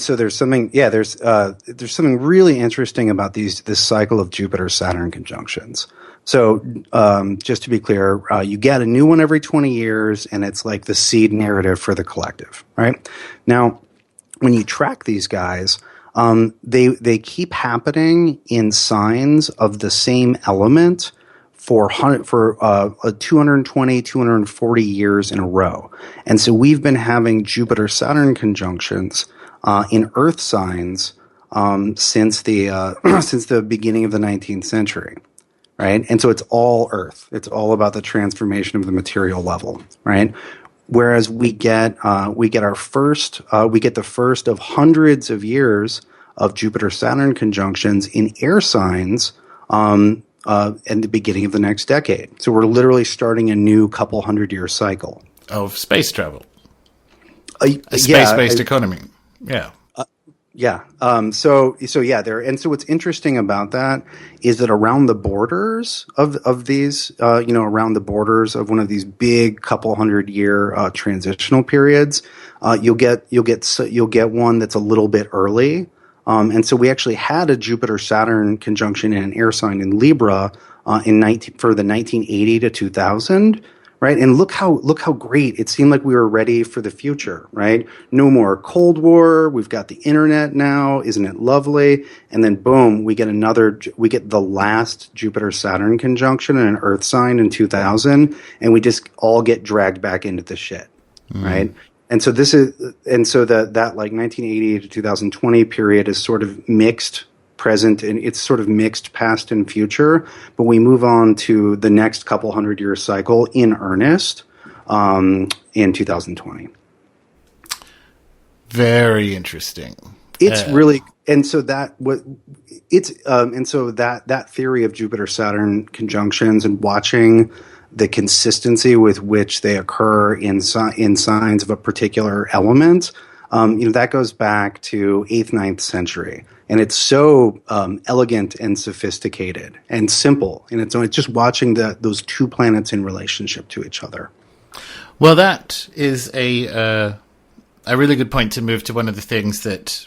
so there's something, there's something really interesting about this cycle of Jupiter-Saturn conjunctions. So just to be clear, you get a new one every 20 years, and it's like the seed narrative for the collective, right? Now, when you track these guys, they keep happening in signs of the same element for 220, 240 years in a row. And so we've been having Jupiter-Saturn conjunctions in Earth signs since the beginning of the 19th century, right? And so it's all Earth. It's all about the transformation of the material level, right? Whereas we get the first of hundreds of years of Jupiter-Saturn conjunctions in air signs at the beginning of the next decade. So we're literally starting a new couple 100-year cycle of space travel, a space-based economy. Yeah. So what's interesting about that is that around the borders of these, around the borders of one of these big couple 100-year transitional periods, you'll get one that's a little bit early. And so we actually had a Jupiter-Saturn conjunction in an air sign in Libra for the 1980 to 2000, right? And look how great it seemed like we were ready for the future, right? No more Cold War. We've got the internet now. Isn't it lovely? And then boom, we get the last Jupiter-Saturn conjunction in an Earth sign in 2000, and we just all get dragged back into the shit, right? And so that like 1980 to 2020 period is sort of mixed present, and it's sort of mixed past and future. But we move on to the next couple 100-year cycle in earnest in 2020. Very interesting. It's really, and so that theory of Jupiter-Saturn conjunctions and watching the consistency with which they occur in signs of a particular element, that goes back to 8th, 9th century. And it's so elegant and sophisticated and simple. And it's just watching those two planets in relationship to each other. Well, that is a really good point to move to one of the things that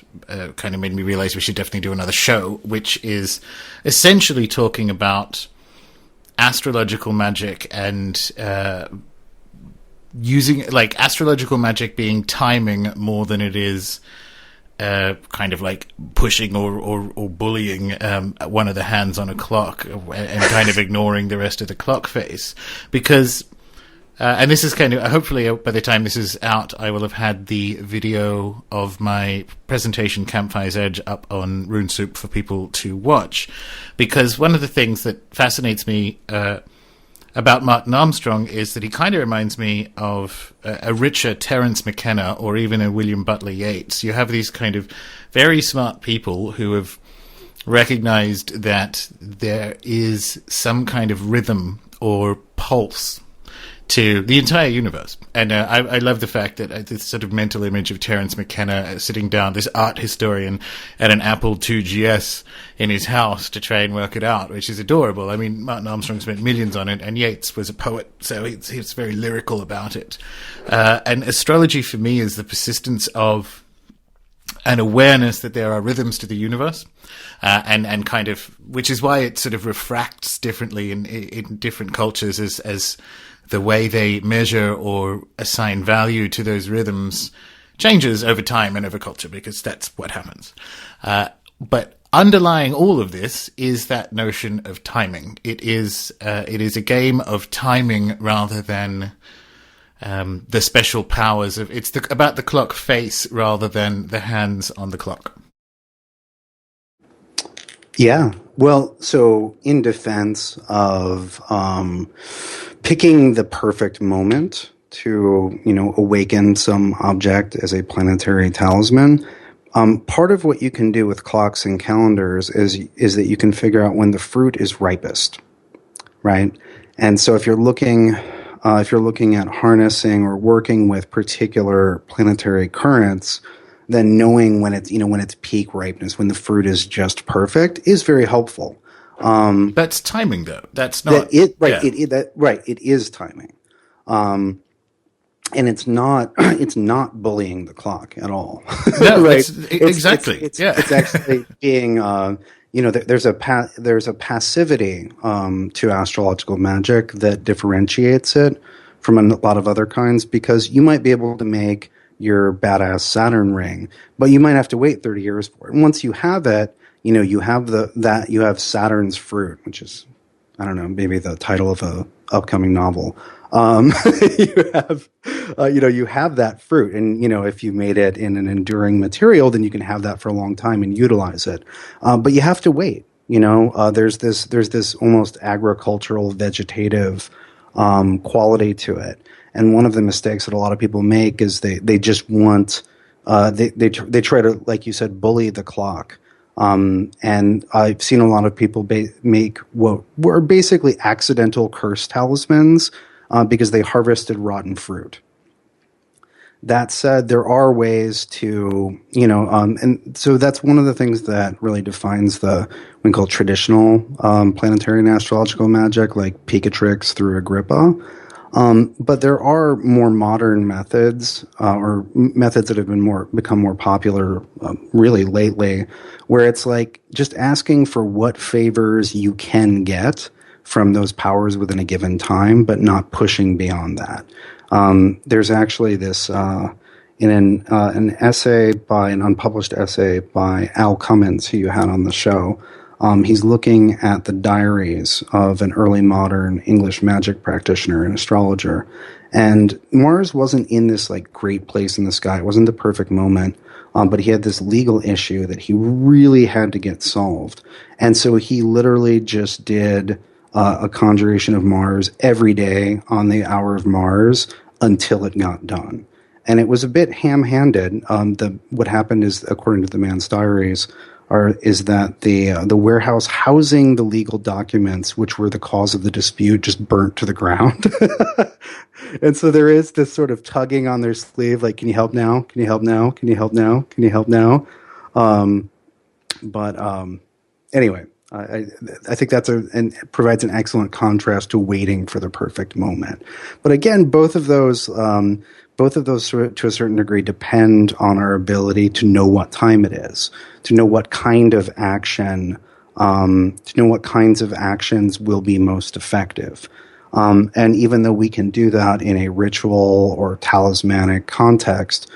kind of made me realize we should definitely do another show, which is essentially talking about astrological magic and using like astrological magic being timing more than it is kind of like pushing or bullying one of the hands on a clock and kind of ignoring the rest of the clock face. Because and this is kind of, hopefully by the time this is out, I will have had the video of my presentation Campfire's Edge up on Rune Soup for people to watch. Because one of the things that fascinates me about Martin Armstrong is that he kind of reminds me of a richer Terence McKenna or even a William Butler Yeats. You have these kind of very smart people who have recognized that there is some kind of rhythm or pulse to the entire universe. And I love the fact that this sort of mental image of Terence McKenna sitting down, this art historian, at an Apple II GS in his house to try and work it out, which is adorable. I mean, Martin Armstrong spent millions on it, and Yeats was a poet, so he's very lyrical about it. And astrology for me is the persistence of an awareness that there are rhythms to the universe, and kind of, which is why it sort of refracts differently in different cultures as the way they measure or assign value to those rhythms changes over time and over culture, because that's what happens. But underlying all of this is that notion of timing. It is a game of timing rather than the special powers of. It's about the clock face rather than the hands on the clock. Yeah. Well, so in defense of picking the perfect moment to, awaken some object as a planetary talisman, part of what you can do with clocks and calendars is that you can figure out when the fruit is ripest, right? And so if you're looking at harnessing or working with particular planetary currents, then knowing when it's peak ripeness, when the fruit is just perfect, is very helpful. That's timing, though. That's not it is timing. And it's not bullying the clock at all. No, right? Exactly. It's actually being, there's a passivity to astrological magic that differentiates it from a lot of other kinds, because you might be able to make your badass Saturn ring, but you might have to wait 30 years for it. And once you have it, you have Saturn's fruit, which is, I don't know, maybe the title of a upcoming novel. You have that fruit, and if you made it in an enduring material, then you can have that for a long time and utilize it. But you have to wait. There's this almost agricultural, vegetative quality to it. And one of the mistakes that a lot of people make is they just want they try to, like you said, bully the clock. And I've seen a lot of people make what were basically accidental curse talismans because they harvested rotten fruit. That said, there are ways to, and so that's one of the things that really defines we call traditional planetary and astrological magic, like Picatrix through Agrippa. But there are more modern methods, or methods that have become more popular, really lately, where it's like just asking for what favors you can get from those powers within a given time, but not pushing beyond that. There's actually this in an essay an unpublished essay by Al Cummins, who you had on the show. He's looking at the diaries of an early modern English magic practitioner and astrologer. And Mars wasn't in this like great place in the sky. It wasn't the perfect moment. But he had this legal issue that he really had to get solved. And so he literally just did a conjuration of Mars every day on the hour of Mars until it got done. And it was a bit ham-handed. What happened is, according to the man's diaries, is that the warehouse housing the legal documents, which were the cause of the dispute, just burnt to the ground. And so there is this sort of tugging on their sleeve, like, can you help now? Can you help now? Can you help now? Can you help now? Anyway, I think and provides an excellent contrast to waiting for the perfect moment. But again, both of those to a certain degree depend on our ability to know what time it is, to know what kind of action, to know what kinds of actions will be most effective. And even though we can do that in a ritual or talismanic context,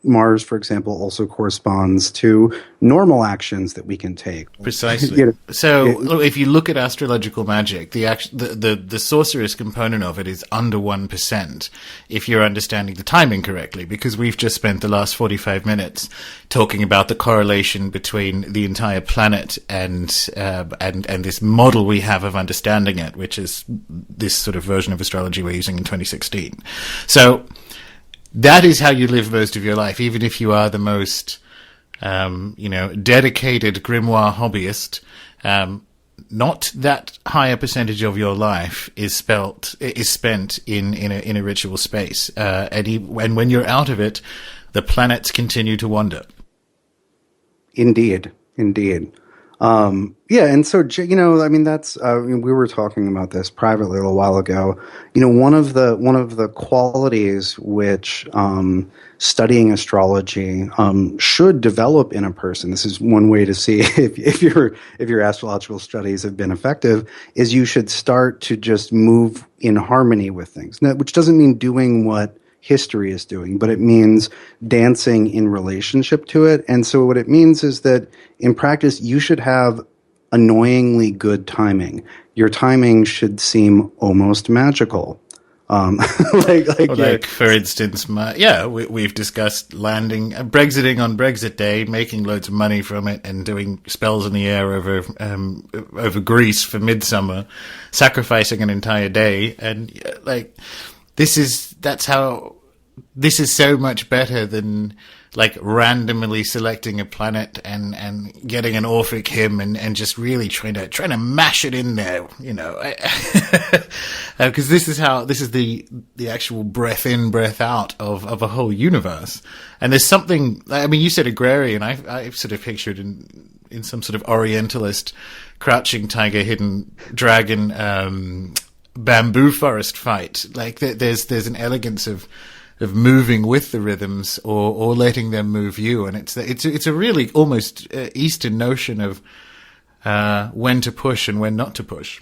Mars, for example, also corresponds to normal actions that we can take. Precisely. So, if you look at astrological magic, the sorceress component of it is under 1% if you're understanding the timing correctly, because we've just spent the last 45 minutes talking about the correlation between the entire planet and this model we have of understanding it, which is this sort of version of astrology we're using in 2016. So, that is how you live most of your life, even if you are the most, dedicated grimoire hobbyist. Not that high a percentage of your life is spent in a ritual space. And when you're out of it, the planets continue to wander. Indeed. Yeah, and so I mean, that's we were talking about this privately a little while ago. One of the qualities which studying astrology should develop in a person. This is one way to see if your astrological studies have been effective. Is you should start to just move in harmony with things, now, which doesn't mean doing what history is doing, but it means dancing in relationship to it. And so what it means is that in practice, you should have annoyingly good timing. Your timing should seem almost magical. Um, For instance, we've discussed Brexiting on Brexit Day, making loads of money from it, and doing spells in the air over Greece for midsummer, sacrificing an entire day, and this is so much better than randomly selecting a planet and getting an Orphic hymn and just really trying to mash it in there, because this is the actual breath in, breath out of a whole universe. And there's something, I mean, you said agrarian, I sort of pictured in some sort of Orientalist crouching tiger, hidden dragon, bamboo forest fight. There's an elegance of moving with the rhythms or letting them move you, and it's a really almost Eastern notion of when to push and when not to push.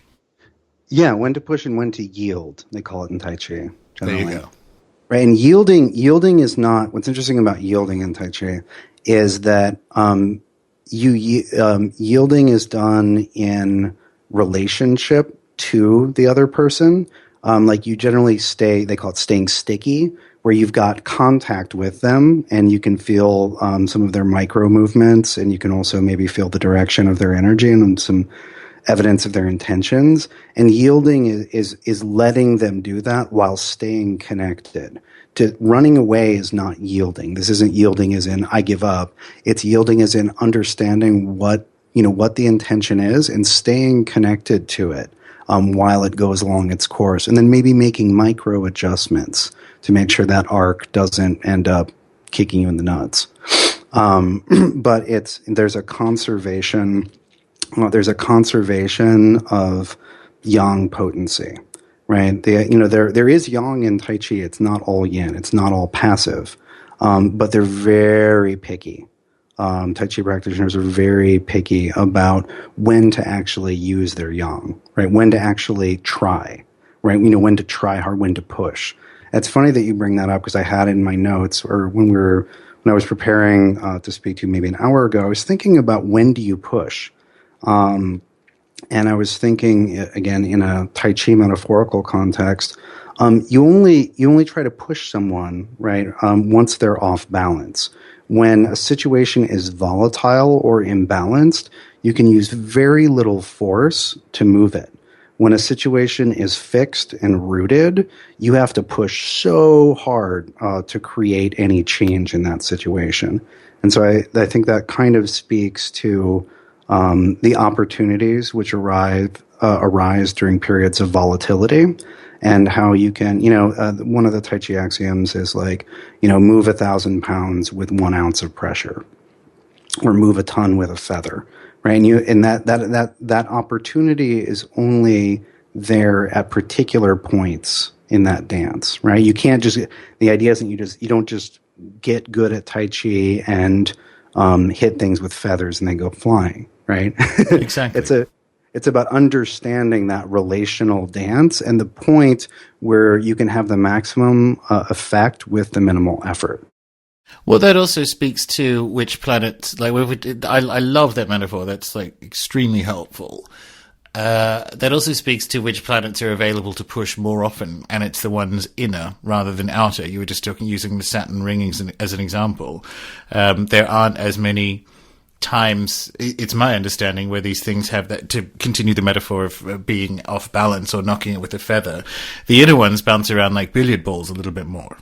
Yeah, when to push and when to yield. They call it in Tai Chi. Generally. There you go. Right, and yielding is not. What's interesting about yielding in Tai Chi is that yielding is done in relationship to the other person. You generally stay. They call it staying sticky, where you've got contact with them and you can feel some of their micro movements, and you can also maybe feel the direction of their energy and some evidence of their intentions. And yielding is letting them do that while staying connected. Running away is not yielding. This isn't yielding as in I give up. It's yielding as in understanding what the intention is and staying connected to it while it goes along its course, and then maybe making micro adjustments to make sure that arc doesn't end up kicking you in the nuts. But there's a conservation of yang potency, right? There is yang in Tai Chi. It's not all yin. It's not all passive, but they're very picky. Tai Chi practitioners are very picky about when to actually use their yang, right? When to actually try, right? When to try hard, when to push. It's funny that you bring that up, because I had in my notes, or when I was preparing to speak to you maybe an hour ago, I was thinking about when do you push, and I was thinking again in a Tai Chi metaphorical context. You only try to push someone, right, once they're off balance. When a situation is volatile or imbalanced, you can use very little force to move it. When a situation is fixed and rooted, you have to push so hard to create any change in that situation. And so I think that kind of speaks to the opportunities which arise during periods of volatility, and how you can, one of the Tai Chi axioms is move 1,000 pounds with 1 ounce of pressure, or move a ton with a feather. Right, and that opportunity is only there at particular points in that dance. Right, you can't just. The idea isn't you don't just get good at Tai Chi and hit things with feathers and they go flying. Right, Exactly. It's about understanding that relational dance and the point where you can have the maximum effect with the minimal effort. Well, that also speaks to which planets. I love that metaphor. That's extremely helpful. That also speaks to which planets are available to push more often, and it's the ones inner rather than outer. You were just using the Saturn ring as an example. There aren't as many times, it's my understanding, where these things have that, to continue the metaphor of being off balance or knocking it with a feather. The inner ones bounce around like billiard balls a little bit more.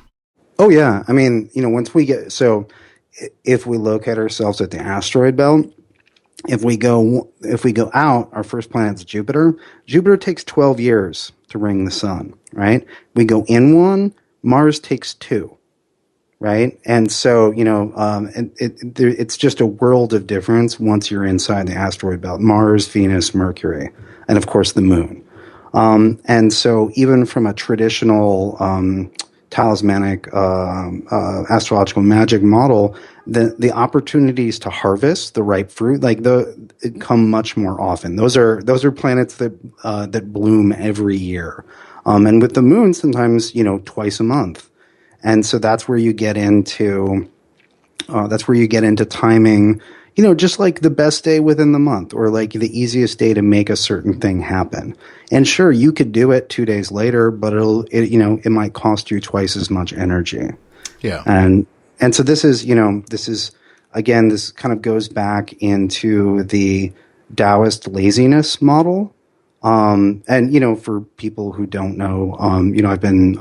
Oh yeah, I mean, if we locate ourselves at the asteroid belt, if we go out, our first planet's Jupiter. Jupiter takes 12 years to ring the sun, right? We go in one, Mars takes 2, right? And so, it's just a world of difference once you're inside the asteroid belt: Mars, Venus, Mercury, and of course the Moon. And so, even from a traditional talismanic astrological magic model, the opportunities to harvest the ripe fruit, come much more often. Those are planets that bloom every year, and with the Moon, sometimes twice a month. And so that's where you get into timing, just like the best day within the month, or like the easiest day to make a certain thing happen. And sure, you could do it 2 days later, but it might cost you twice as much energy. Yeah. And so this is again, this kind of goes back into the Taoist laziness model. And for people who don't know, I've been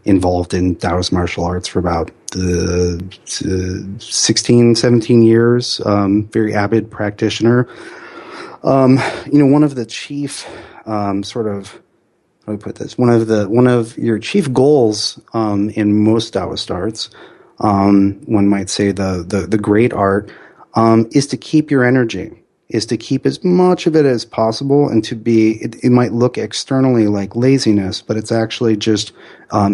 involved in Taoist martial arts for about 16, 17 years. Very avid practitioner. One of the chief sort of, how do I put this? One of your chief goals in most Taoist arts, one might say the great art, is to keep your energy. Is to keep as much of it as possible, and to be, it might look externally like laziness, but it's actually just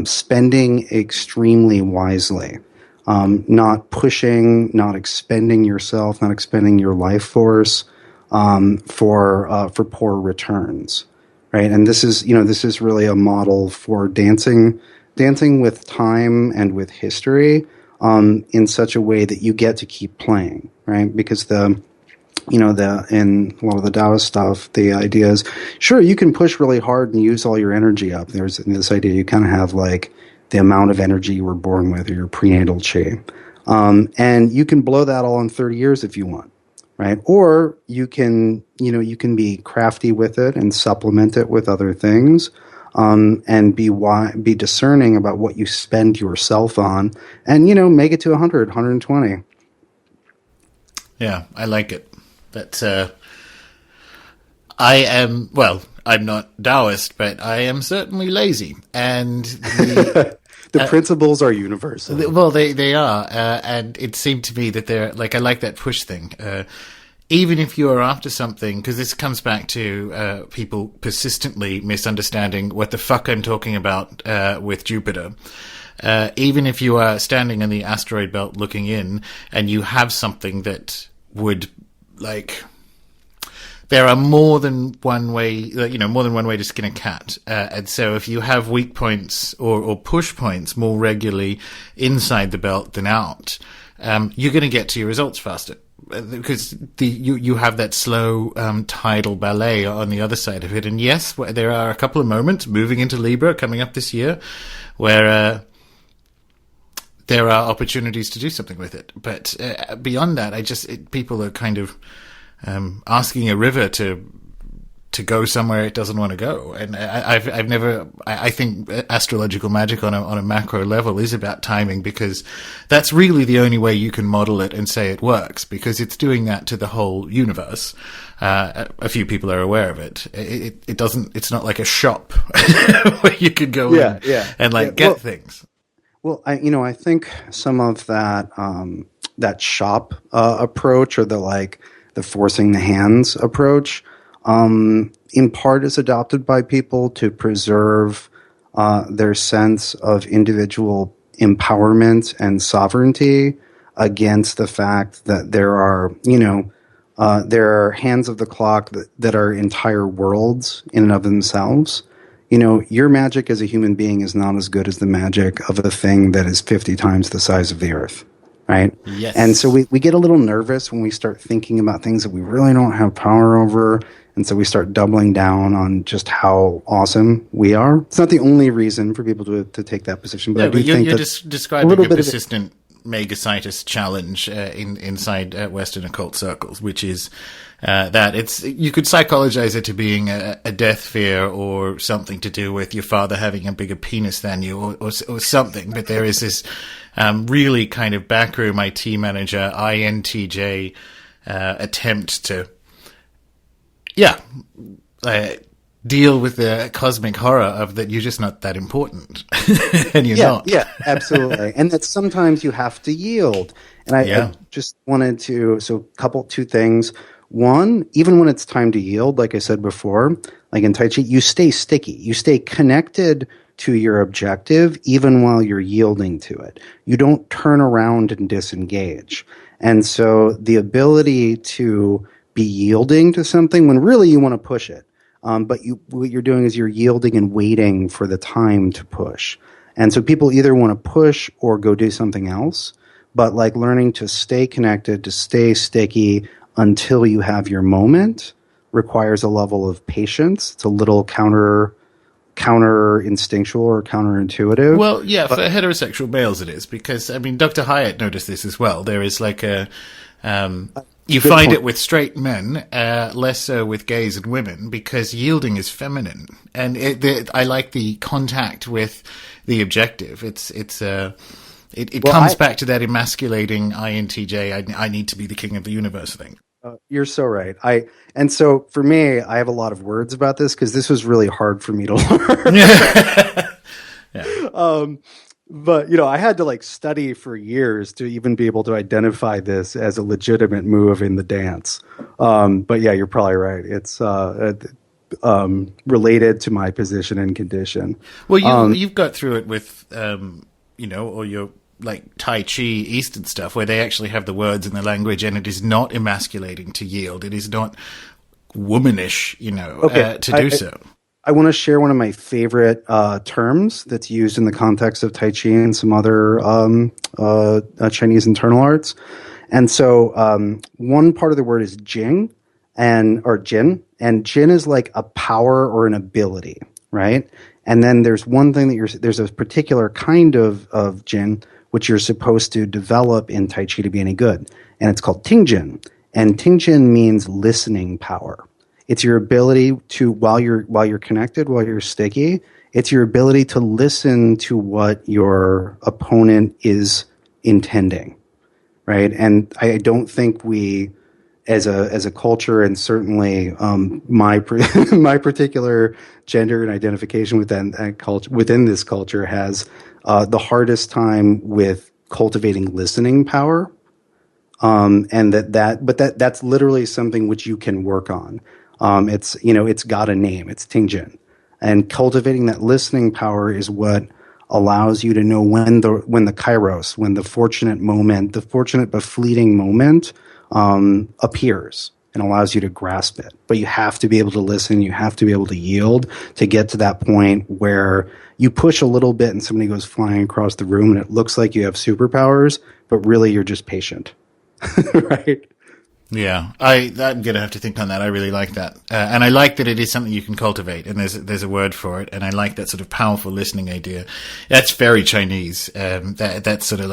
spending extremely wisely. Not pushing, not expending yourself, not expending your life force for poor returns, right? And this is really a model for dancing with time and with history in such a way that you get to keep playing, right? Because in a lot of the Taoist stuff, the idea is, sure, you can push really hard and use all your energy up. There's this idea you kind of have like the amount of energy you were born with, or your prenatal chi. And you can blow that all in 30 years if you want, right? Or you can be crafty with it and supplement it with other things, and be discerning about what you spend yourself on, and, make it to 100, 120. Yeah, I like it. But I'm not Taoist, but I am certainly lazy. And the principles are universal. Well, they are. And it seemed to me that they're like, I like that push thing. Even if you're after something, because this comes back to people persistently misunderstanding what the fuck I'm talking about with Jupiter. Even if you are standing in the asteroid belt looking in, and you have something that would, like, there are more than one way to skin a cat. And so if you have weak points or push points more regularly inside the belt than out, you're going to get to your results faster. Because you have that slow tidal ballet on the other side of it. And yes, there are a couple of moments moving into Libra coming up this year where there are opportunities to do something with it. But beyond that, people are kind of asking a river to go somewhere it doesn't want to go. And I think astrological magic on a macro level is about timing, because that's really the only way you can model it and say it works, because it's doing that to the whole universe. A few people are aware of it. It's not like a shop where you could go in and get things. Well, I think some of that that shop approach, or the forcing the hands approach, in part is adopted by people to preserve their sense of individual empowerment and sovereignty against the fact that there are hands of the clock that are entire worlds in and of themselves. Your magic as a human being is not as good as the magic of a thing that is 50 times the size of the Earth. Right? Yes. And so we get a little nervous when we start thinking about things that we really don't have power over. And so we start doubling down on just how awesome we are. It's not the only reason for people to take that position. But I do think you're that describing a persistent mega-scientist challenge inside Western occult circles, which is that you could psychologize it to being a death fear, or something to do with your father having a bigger penis than you, or something. But there is this really kind of backroom IT manager, INTJ attempt to deal with the cosmic horror of that you're just not that important, and you're not. Yeah, absolutely. And that sometimes you have to yield. And I just wanted to, two things. One, even when it's time to yield, like I said before, like in Tai Chi, you stay sticky. You stay connected to your objective even while you're yielding to it. You don't turn around and disengage. And so the ability to be yielding to something when really you want to push it. But what you're doing is you're yielding and waiting for the time to push. And so people either want to push or go do something else. But like learning to stay connected, to stay sticky until you have your moment requires a level of patience. It's a little counter instinctual or counterintuitive. Well, yeah, for heterosexual males it is, because, I mean, Dr. Hyatt noticed this as well. There is like a... you find it with straight men, less so with gays and women, because yielding is feminine, and I like the contact with the objective. It comes back to that emasculating INTJ. I need to be the king of the universe thing. You're so right. And so for me, I have a lot of words about this because this was really hard for me to learn. Yeah. But, I had to study for years to even be able to identify this as a legitimate move in the dance. But yeah, you're probably right. It's related to my position and condition. Well, you've got through it with, or your Tai Chi Eastern stuff, where they actually have the words in the language, and it is not emasculating to yield. It is not womanish, to do so. I want to share one of my favorite terms that's used in the context of Tai Chi and some other Chinese internal arts. And so one part of the word is jing, or jin, and jin is like a power or an ability, right? And then there's one thing there's a particular kind of jin which you're supposed to develop in Tai Chi to be any good, and it's called tingjin. And tingjin means listening power. It's your ability to, while you're connected, while you're sticky, it's your ability to listen to what your opponent is intending, right? And I don't think we, as a culture, and certainly my particular gender and identification within this culture has the hardest time with cultivating listening power, and that's literally something which you can work on. It's got a name. It's tingjin, and cultivating that listening power is what allows you to know when the kairos, when the fortunate moment, the fortunate but fleeting moment appears, and allows you to grasp it. But you have to be able to listen. You have to be able to yield to get to that point where you push a little bit and somebody goes flying across the room and it looks like you have superpowers, but really you're just patient, right? Yeah, I'm going to have to think on that. I really like that. And I like that it is something you can cultivate, and there's a word for it. And I like that sort of powerful listening idea. That's very Chinese. That sort of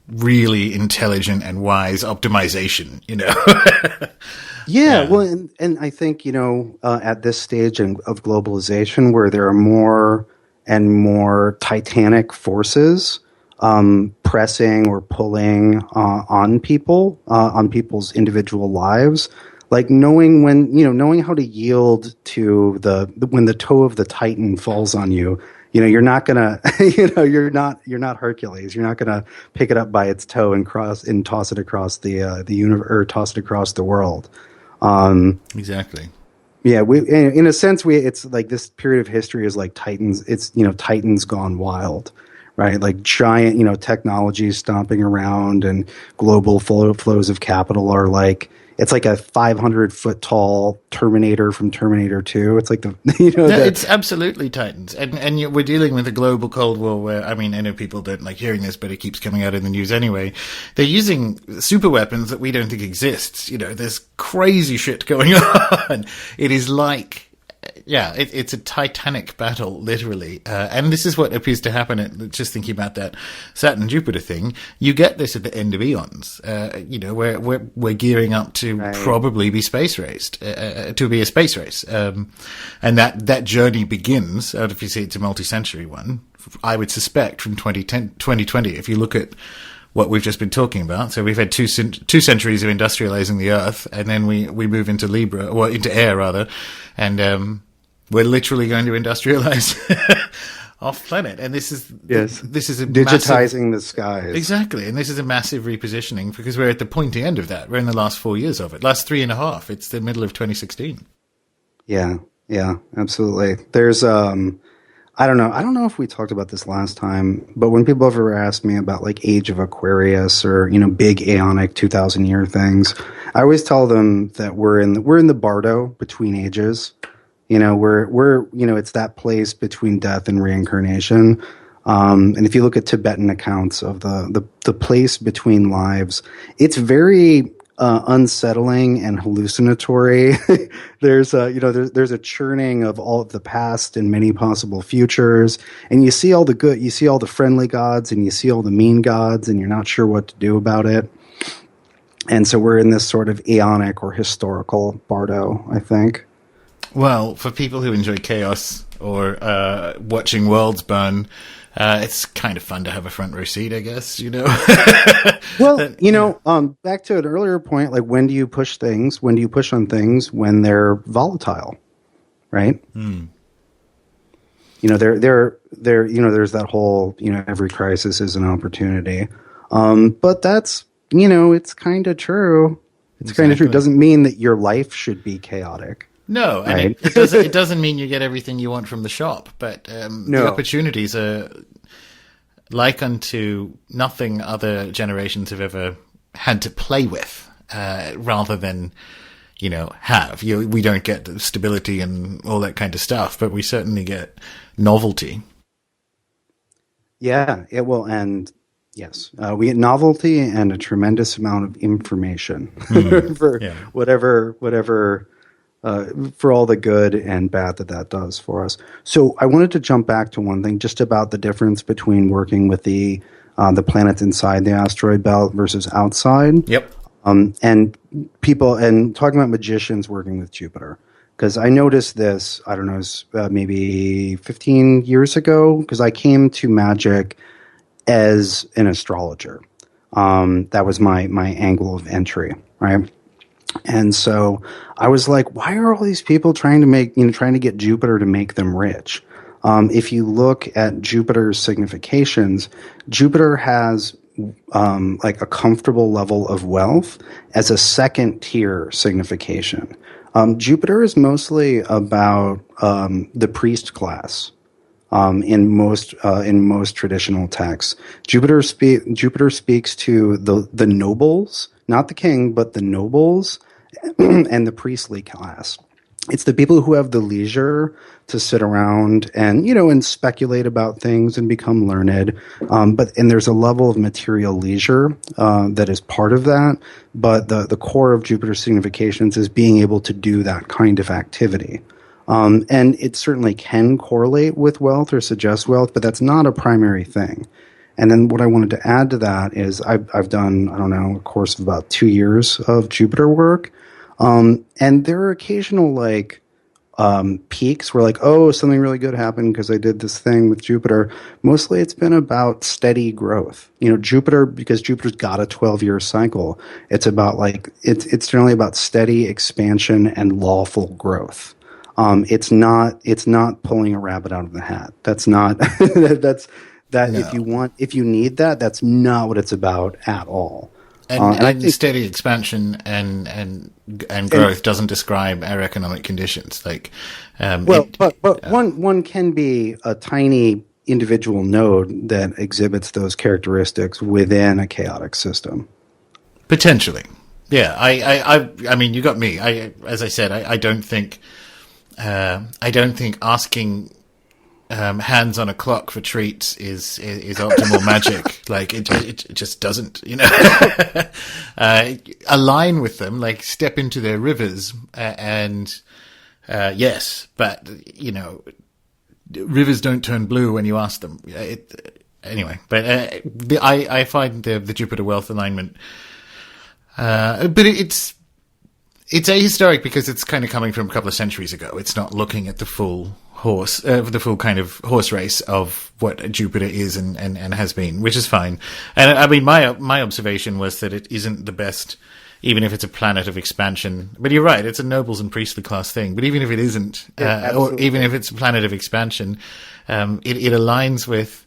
really intelligent and wise optimization, Yeah, well, and I think, at this stage of globalization where there are more and more titanic forces pressing or pulling on people, on people's individual lives, knowing how to yield to when the toe of the Titan falls on you. You're not gonna, you're not Hercules. You're not gonna pick it up by its toe and toss it across the universe, or toss it across the world. Exactly. Yeah, in a sense, it's like this period of history is like Titans. It's Titans gone wild, right? Like giant, technologies stomping around, and global flows of capital are like. It's like a 500-foot tall Terminator from Terminator 2. It's like it's absolutely Titans, and we're dealing with a global Cold War where, I mean, I know people don't like hearing this, but it keeps coming out in the news anyway. They're using super weapons that we don't think exists. There's crazy shit going on. It is like. Yeah, it's a titanic battle, literally. And this is what appears to happen just thinking about that Saturn-Jupiter thing. You get this at the end of eons, where we're gearing up to probably be space raced, to be a space race. And that journey begins, if you see it's a multi-century one, I would suspect from 2020. If you look at what we've just been talking about. So we've had two centuries of industrializing the Earth, and then we move into Libra, or into air rather, and we're literally going to industrialize off planet. And this is a digitizing the skies. Exactly, and this is a massive repositioning because we're at the pointy end of that. We're in the last 4 years of it, last 3.5. It's the middle of 2016. Yeah, absolutely. There's I don't know if we talked about this last time, but when people ever ask me about like Age of Aquarius or, big Aeonic 2,000-year things, I always tell them that we're in the bardo between ages. We're it's that place between death and reincarnation. And if you look at Tibetan accounts of the place between lives, it's very unsettling and hallucinatory. There's a churning of all of the past and many possible futures, and you see all the good, you see all the friendly gods, and you see all the mean gods, and you're not sure what to do about it. And so we're in this sort of Aeonic or historical bardo, I think. Well, for people who enjoy chaos or watching worlds burn, it's kind of fun to have a front row seat, I guess, Well, back to an earlier point, like when do you push things? When do you push on things? When they're volatile, right? There's that whole, every crisis is an opportunity. But that's, it's kind of true. It's kind of true. It doesn't mean that your life should be chaotic. No, and right? it doesn't mean you get everything you want from the shop, but the opportunities are like unto nothing other generations have ever had to play with, rather than, have. We don't get the stability and all that kind of stuff, but we certainly get novelty. Yeah, it will end. Yes, we get novelty and a tremendous amount of information for whatever. For all the good and bad that does for us. So I wanted to jump back to one thing just about the difference between working with the planets inside the asteroid belt versus outside. Yep. And talking about magicians working with Jupiter. Because I noticed this, I don't know, maybe 15 years ago, because I came to magic as an astrologer. That was my angle of entry, right? And so I was like, why are all these people trying to get Jupiter to make them rich? If you look at Jupiter's significations, Jupiter has like a comfortable level of wealth as a second tier signification. Jupiter is mostly about the priest class. In most traditional texts, Jupiter speaks to the nobles, not the king, but the nobles and the priestly class. It's the people who have the leisure to sit around and speculate about things and become learned. But there's a level of material leisure that is part of that. But the core of Jupiter's significations is being able to do that kind of activity. And it certainly can correlate with wealth or suggest wealth, but that's not a primary thing. And then what I wanted to add to that is I've done, a course of about 2 years of Jupiter work. And there are occasional peaks where something really good happened because I did this thing with Jupiter. Mostly it's been about steady growth. Jupiter, because Jupiter's got a 12-year cycle, it's about it's generally about steady expansion and lawful growth. It's not pulling a rabbit out of the hat. That's not, no. If you need that, that's not what it's about at all. And I think steady expansion and growth doesn't describe our economic conditions. One can be a tiny individual node that exhibits those characteristics within a chaotic system. Potentially, yeah. I mean, you got me. As I said, I don't think asking hands on a clock for treats is optimal magic. It just doesn't, align with them, step into their rivers, yes, but rivers don't turn blue when you ask them. Anyway, but I find the Jupiter wealth alignment, but It's ahistoric because it's kind of coming from a couple of centuries ago. It's not looking at the full the full kind of horse race of what Jupiter is and has been, which is fine. And I mean, my observation was that it isn't the best, even if it's a planet of expansion. But you're right, it's a nobles and priestly class thing. But even if it isn't, or even if it's a planet of expansion, it aligns with.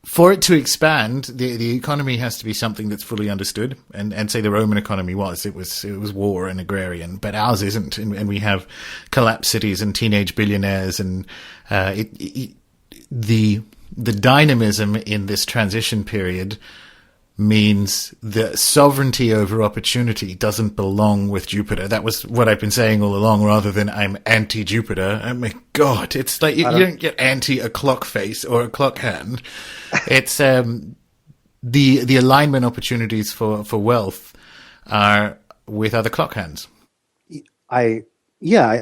For it to expand, the economy has to be something that's fully understood, and say the Roman economy was war and agrarian, but ours isn't, and we have collapsed cities and teenage billionaires, and the dynamism in this transition period means that sovereignty over opportunity doesn't belong with Jupiter. That was what I've been saying all along, rather than I'm anti-Jupiter. Oh my God, it's like you don't get anti a clock face or a clock hand. It's the alignment opportunities for wealth are with other clock hands. I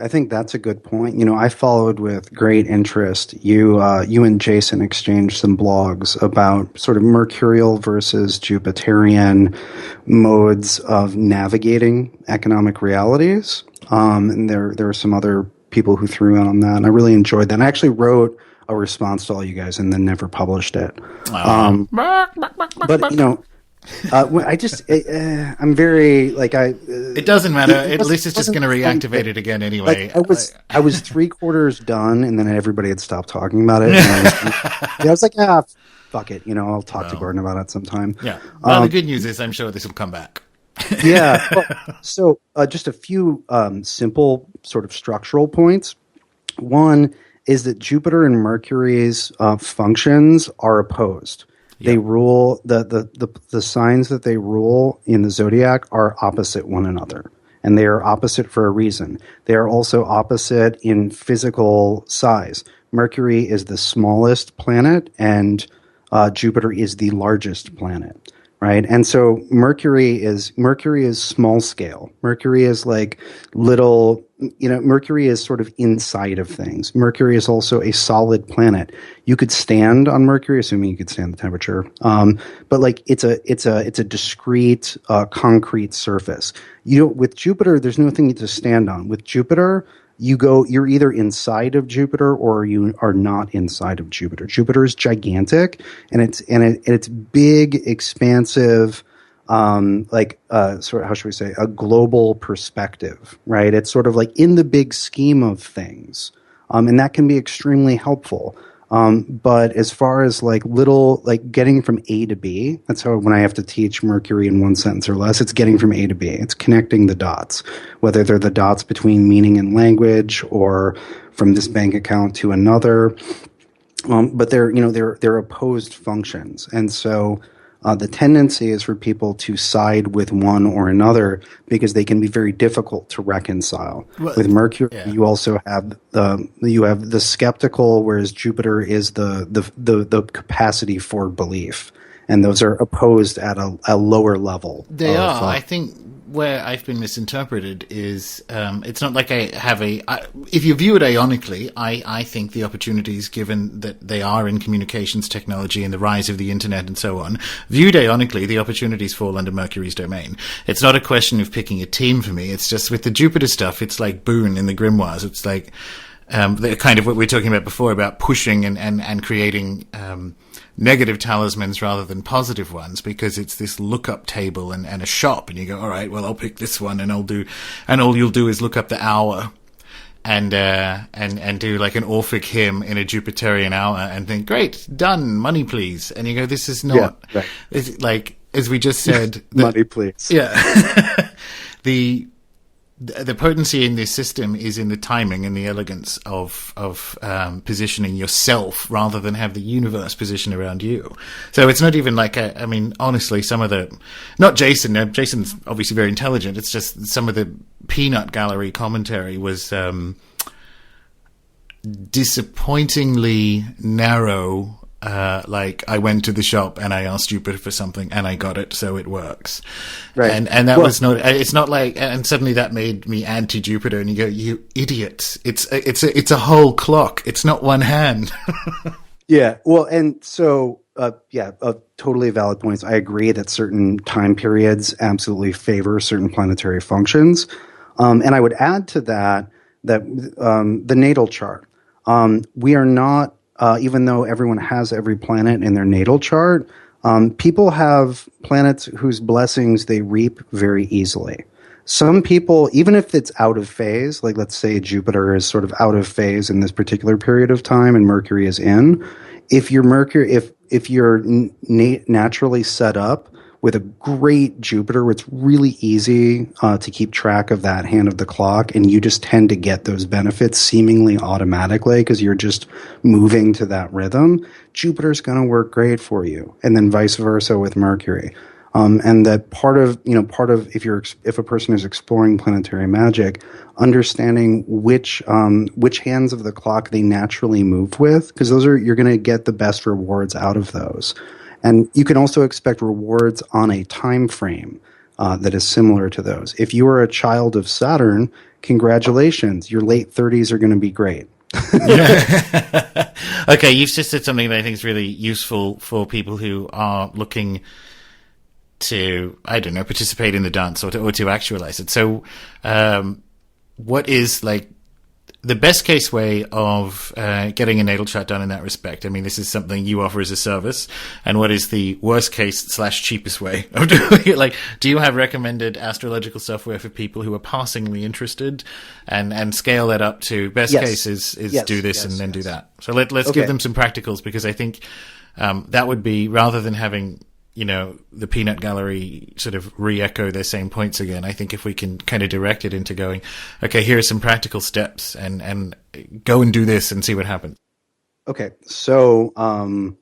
think that's a good point. I followed with great interest. You and Jason exchanged some blogs about sort of Mercurial versus Jupiterian modes of navigating economic realities. And there were some other people who threw in on that, and I really enjoyed that. And I actually wrote a response to all you guys and then never published it. But I'm very it doesn't matter. At least it's just going to reactivate it again anyway. I was 3/4 done, and then everybody had stopped talking about it. And I was like, fuck it. I'll talk to Gordon about it sometime. Yeah. Well, the good news is I'm sure this will come back. Yeah. So just a few simple sort of structural points. One is that Jupiter and Mercury's functions are opposed. They rule the signs that they rule in the zodiac are opposite one another, and they are opposite for a reason. They are also opposite in physical size. Mercury is the smallest planet, and Jupiter is the largest planet, right? And so Mercury is small scale. Mercury is like little. Mercury is sort of inside of things. Mercury is also a solid planet. You could stand on Mercury, assuming you could stand the temperature. But it's a discrete, concrete surface. With Jupiter, there's nothing to stand on. With Jupiter, you're either inside of Jupiter or you are not inside of Jupiter. Jupiter is gigantic, and it's big, expansive. Sort of, how should we say, a global perspective, right? It's sort of like in the big scheme of things. And that can be extremely helpful. But as far as getting from A to B, that's how when I have to teach Mercury in one sentence or less, it's getting from A to B. It's connecting the dots, whether they're the dots between meaning and language or from this bank account to another. But they're opposed functions. And so, the tendency is for people to side with one or another because they can be very difficult to reconcile. Well, with Mercury, you also have the skeptical, whereas Jupiter is the capacity for belief, and those are opposed at a lower level. They are. I think where I've been misinterpreted is it's not like I have if you view it ionically, I think the opportunities, given that they are in communications technology and the rise of the internet and so on, viewed ionically, the opportunities fall under Mercury's domain. It's not a question of picking a team for me. It's just with the Jupiter stuff, it's like Boone in the Grimoires. It's like the kind of what we were talking about before about pushing and creating negative talismans rather than positive ones, because it's this lookup table and a shop, and you go, all right, well, I'll pick this one, and all you'll do is look up the hour and do like an Orphic hymn in a Jupiterian hour and think, great, done, money please. And you go, this is not, it's like, as we just said, money please. Yeah. The potency in this system is in the timing and the elegance of positioning yourself rather than have the universe position around you. So it's not even like honestly, some of not Jason. Jason's obviously very intelligent. It's just some of the peanut gallery commentary was disappointingly narrow. I went to the shop and I asked Jupiter for something and I got it, so it works. Right. And that was not, it's not like, and suddenly that made me anti-Jupiter, and you go, you idiots. It's a whole clock. It's not one hand. Yeah, well, and so totally valid points. I agree that certain time periods absolutely favor certain planetary functions, and I would add to that the natal chart. We are not, even though everyone has every planet in their natal chart, people have planets whose blessings they reap very easily. Some people, even if it's out of phase, like let's say Jupiter is sort of out of phase in this particular period of time and Mercury is in, if you're naturally set up with a great Jupiter, it's really easy to keep track of that hand of the clock, and you just tend to get those benefits seemingly automatically because you're just moving to that rhythm. Jupiter's going to work great for you, and then vice versa with Mercury. And that part of if a person is exploring planetary magic, understanding which hands of the clock they naturally move with, because you're going to get the best rewards out of those. And you can also expect rewards on a time frame that is similar to those. If you are a child of Saturn, congratulations, your late 30s are going to be great. Okay, you've just said something that I think is really useful for people who are looking to, I don't know, participate in the dance or to actualize it. So, what is like the best case way of getting a natal chart done in that respect? I mean, this is something you offer as a service. And what is the worst case / cheapest way of doing it? Like, do you have recommended astrological software for people who are passingly interested, and scale that up to best case is do this and then do that? So let's give them some practicals, because I think that would be, rather than having the peanut gallery sort of re-echo their same points again. I think if we can kind of direct it into going, okay, here are some practical steps, and go and do this and see what happens. Okay, so one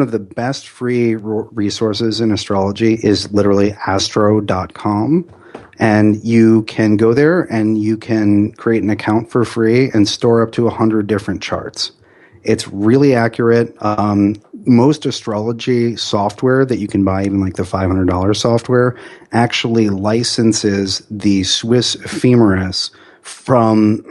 of the best free resources in astrology is literally astro.com. And you can go there and you can create an account for free and store up to 100 different charts. It's really accurate. Most astrology software that you can buy, even like the $500 software, actually licenses the Swiss ephemeris from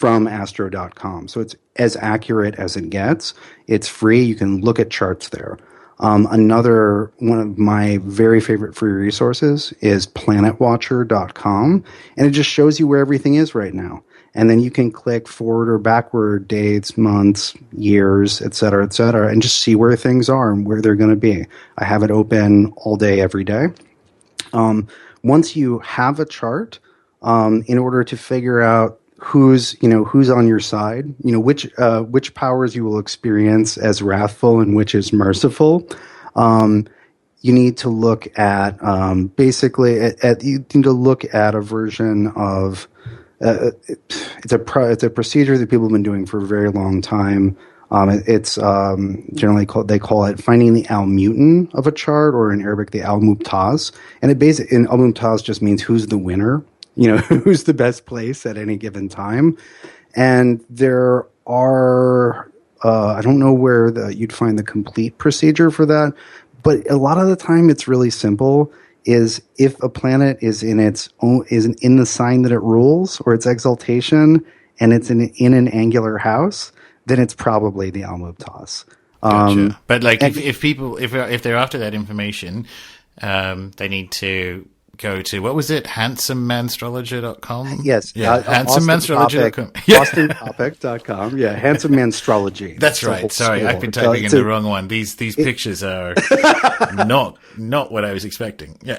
astro.com. So it's as accurate as it gets. It's free. You can look at charts there. Another one of my very favorite free resources is planetwatcher.com, and it just shows you where everything is right now. And then you can click forward or backward dates, months, years, et cetera, and just see where things are and where they're going to be. I have it open all day, every day. Once you have a chart, in order to figure out who's on your side, which powers you will experience as wrathful and which is merciful, you need to look at you need to look at a version of. It's a procedure that people have been doing for a very long time. It's generally they call it finding the al-mutin of a chart, or in Arabic the al-mubtaz. And in al-mubtaz just means who's the winner, who's the best place at any given time. And there are I don't know where you'd find the complete procedure for that, but a lot of the time it's really simple. Is if a planet is in the sign that it rules, or its exaltation, and it's in an angular house, then it's probably the al-mubtaz. Gotcha. But like, if they're after that information, they need to go to, what was it, handsomemanstrologer.com? Yes. Yeah, handsomemanstrologer.com. AustinCoppock.com. Yeah, handsomemanstrology. That's right. Sorry, I've been typing in the wrong one. These pictures are not what I was expecting. Yeah.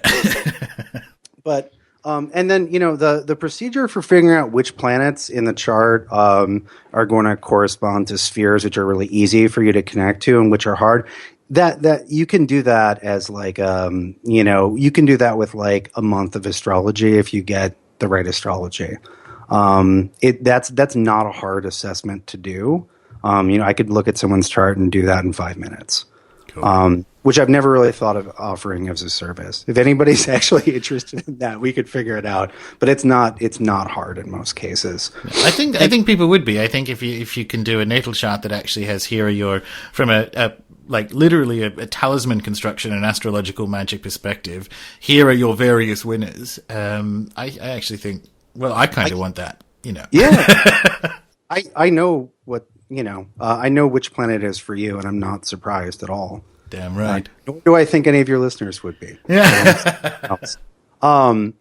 But and then the procedure for figuring out which planets in the chart are going to correspond to spheres, which are really easy for you to connect to and which are hard. That you can do that as like you can do that with like a month of astrology if you get the right astrology. That's not a hard assessment to do. I could look at someone's chart and do that in 5 minutes. Cool. Which I've never really thought of offering as a service. If anybody's actually interested in that, we could figure it out. But it's not hard in most cases. I think people would be. I think if you can do a natal chart that actually has here your from a literally a talisman construction and astrological magic perspective, here are your various winners. I actually think, well, I kind of want that, Yeah. I know what, I know which planet it is for you, and I'm not surprised at all. Damn right. Nor do I think any of your listeners would be. Yeah. Um,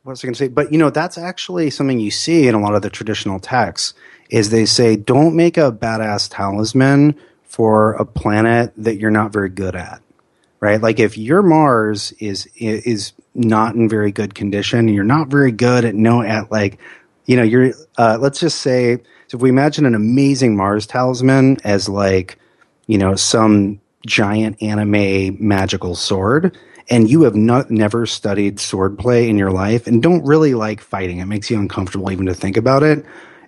what was I going to say? But that's actually something you see in a lot of the traditional texts. Is they say don't make a badass talisman for a planet that you're not very good at, right? Like if your Mars is not in very good condition, you're not very good at like, you're let's just say, so if we imagine an amazing Mars talisman as like, some giant anime magical sword, and you have never studied swordplay in your life and don't really like fighting, it makes you uncomfortable even to think about it,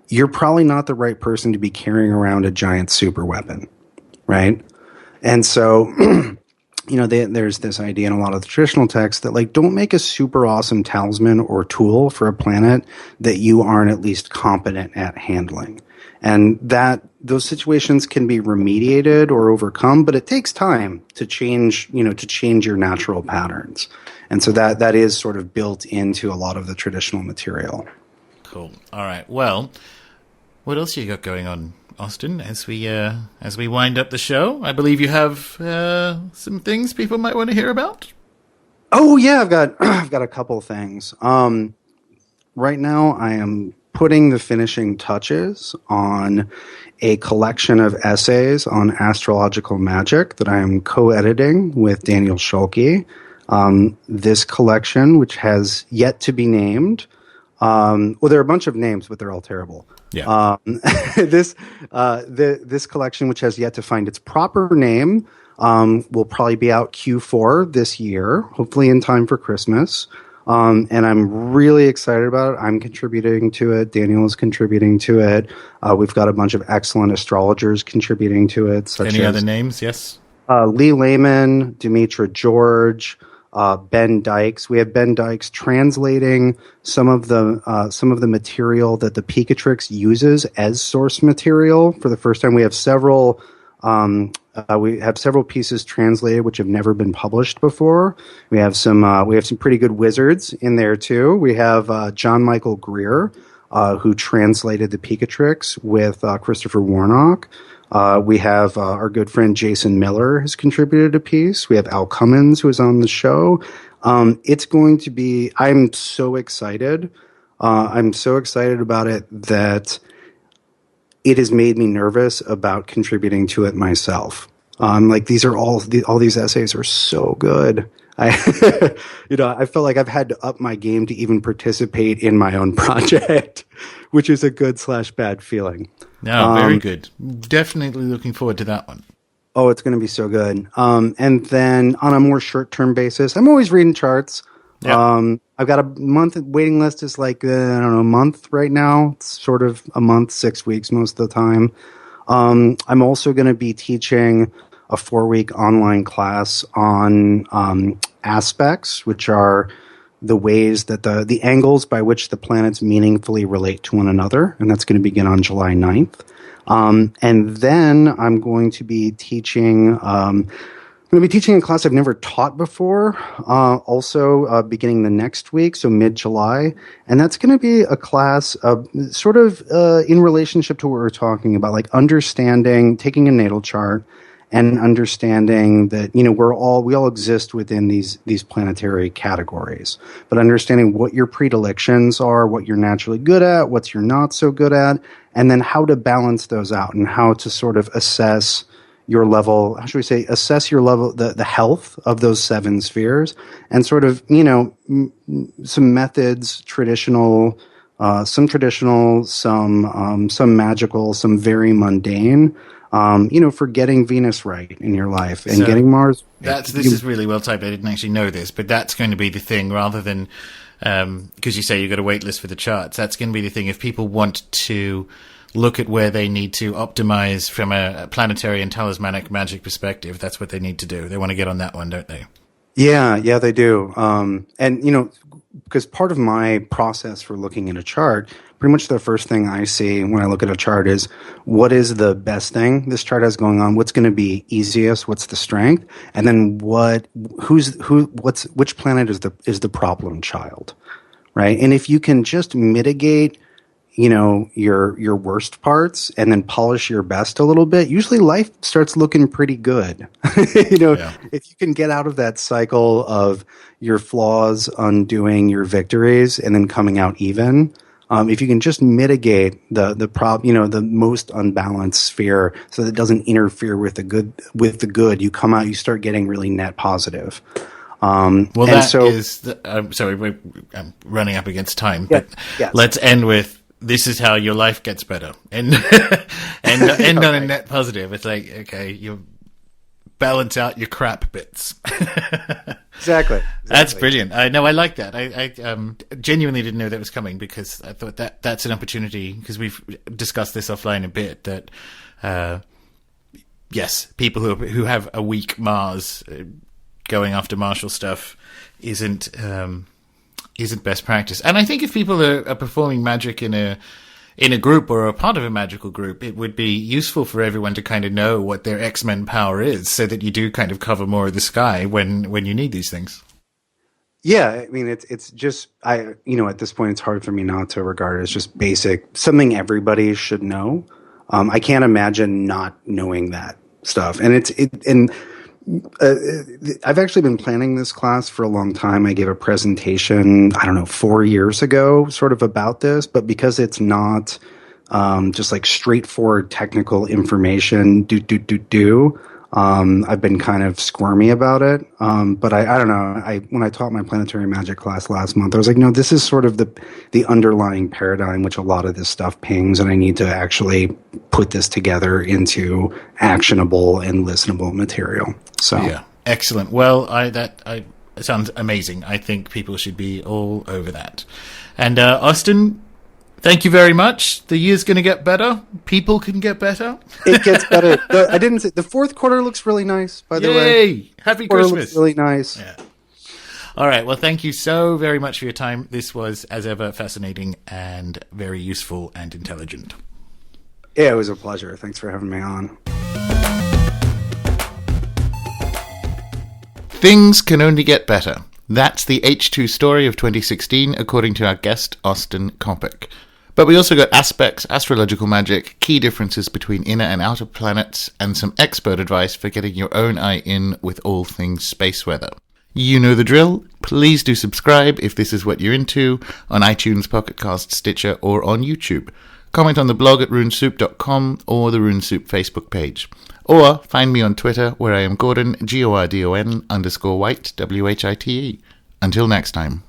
you're probably not the right person to be carrying around a giant super weapon, right? And so, there's this idea in a lot of the traditional texts that like don't make a super awesome talisman or tool for a planet that you aren't at least competent at handling. And that those situations can be remediated or overcome, but it takes time to change, to change your natural patterns. And so that is sort of built into a lot of the traditional material. Cool. All right. Well, what else you got going on, Austin, as we wind up the show? I believe you have some things people might want to hear about. Oh yeah, I've got a couple things. Right now I am putting the finishing touches on a collection of essays on astrological magic that I am co-editing with Daniel Schulke. This collection, which has yet to be named, well, there are a bunch of names, but they're all terrible. Yeah. This collection, which has yet to find its proper name, will probably be out Q4 this year, hopefully in time for Christmas. And I'm really excited about it. I'm contributing to it. Daniel is contributing to it. We've got a bunch of excellent astrologers contributing to it. Such Any as, other names? Yes. Lee Lehman, Demetra George, Ben Dykes. We have Ben Dykes translating some of the material that the Picatrix uses as source material for the first time. We have several pieces translated which have never been published before. We have some pretty good wizards in there too. We have John Michael Greer, who translated the Picatrix with Christopher Warnock. We have our good friend Jason Miller has contributed a piece. We have Al Cummins, who is on the show. It's going to be, I'm so excited. I'm so excited about it that it has made me nervous about contributing to it myself. Like these are all these essays are so good. I feel like I've had to up my game to even participate in my own project, which is a good/bad feeling. No, very good. Definitely looking forward to that one. Oh, it's going to be so good. And then on a more short-term basis, I'm always reading charts. Yep. I've got a month waiting list is like, I don't know, a month right now. It's sort of a month, 6 weeks most of the time. I'm also going to be teaching a 4-week online class on aspects, which are the ways that the angles by which the planets meaningfully relate to one another. And that's going to begin on July 9th. And then I'm going to be teaching a class I've never taught before, also beginning the next week, so mid-July. And that's going to be a class sort of in relationship to what we're talking about, like understanding, taking a natal chart and understanding that, we all exist within these planetary categories, but understanding what your predilections are, what you're naturally good at, what you're not so good at, and then how to balance those out and how to sort of assess your level, how should we say, assess your level, the health of those 7 spheres, and sort of, some methods, some traditional, some magical, some very mundane, for getting Venus right in your life and getting Mars. This is really well typed. I didn't actually know this, but that's going to be the thing rather than, because you say you've got a wait list for the charts. That's going to be the thing. If people want to look at where they need to optimize from a planetary and talismanic magic perspective, that's what they need to do. They want to get on that one, don't they? Yeah, they do. And, because part of my process for looking at a chart, pretty much the first thing I see when I look at a chart is what is the best thing this chart has going on? What's going to be easiest? What's the strength? And then which planet is the problem child, right? And if you can just mitigate your worst parts and then polish your best a little bit, usually life starts looking pretty good. Yeah. If you can get out of that cycle of your flaws undoing your victories and then coming out even, if you can just mitigate the most unbalanced sphere so that it doesn't interfere with the good, you come out, you start getting really net positive. Well, and that so, is. I'm sorry, I'm running up against time, Yeah, but yes. let's end with this is how your life gets better, and end on a net positive. It's like, okay, you balance out your crap bits. Exactly. That's brilliant. I know. I like that. I genuinely didn't know that was coming, because I thought that's an opportunity, because we've discussed this offline a bit, that yes, people who have a weak Mars, going after martial stuff isn't best practice. And I think if people are performing magic in a group or a part of a magical group, it would be useful for everyone to kind of know what their X-Men power is, so that you do kind of cover more of the sky when you need these things. Yeah, I mean, it's just at this point it's hard for me not to regard it as just basic, something everybody should know. I can't imagine not knowing that stuff, and I've actually been planning this class for a long time. I gave a presentation, I don't know, 4 years ago, sort of about this, but because it's not just like straightforward technical information, I've been kind of squirmy about it. But I don't know. When I taught my planetary magic class last month, I was like, no, this is sort of the underlying paradigm which a lot of this stuff pings, and I need to actually put this together into actionable and listenable material. So Yeah, excellent. Well, it sounds amazing. I think people should be all over that. And Austin, thank you very much. The year's going to get better. People can get better. It gets better. I didn't say the fourth quarter looks really nice. By the way, Yay! Happy quarter Christmas. looks really nice. Yeah. All right. Well, thank you so very much for your time. This was, as ever, fascinating and very useful and intelligent. Yeah, it was a pleasure. Thanks for having me on. Things can only get better. That's the H2 story of 2016, according to our guest, Austin Coppock. But we also got aspects, astrological magic, key differences between inner and outer planets, and some expert advice for getting your own eye in with all things space weather. You know the drill. Please do subscribe if this is what you're into, on iTunes, Pocket Cast, Stitcher, or on YouTube. Comment on the blog at runesoup.com or the Rune Soup Facebook page. Or find me on Twitter, where I am Gordon, Gordon_White, WHITE. Until next time.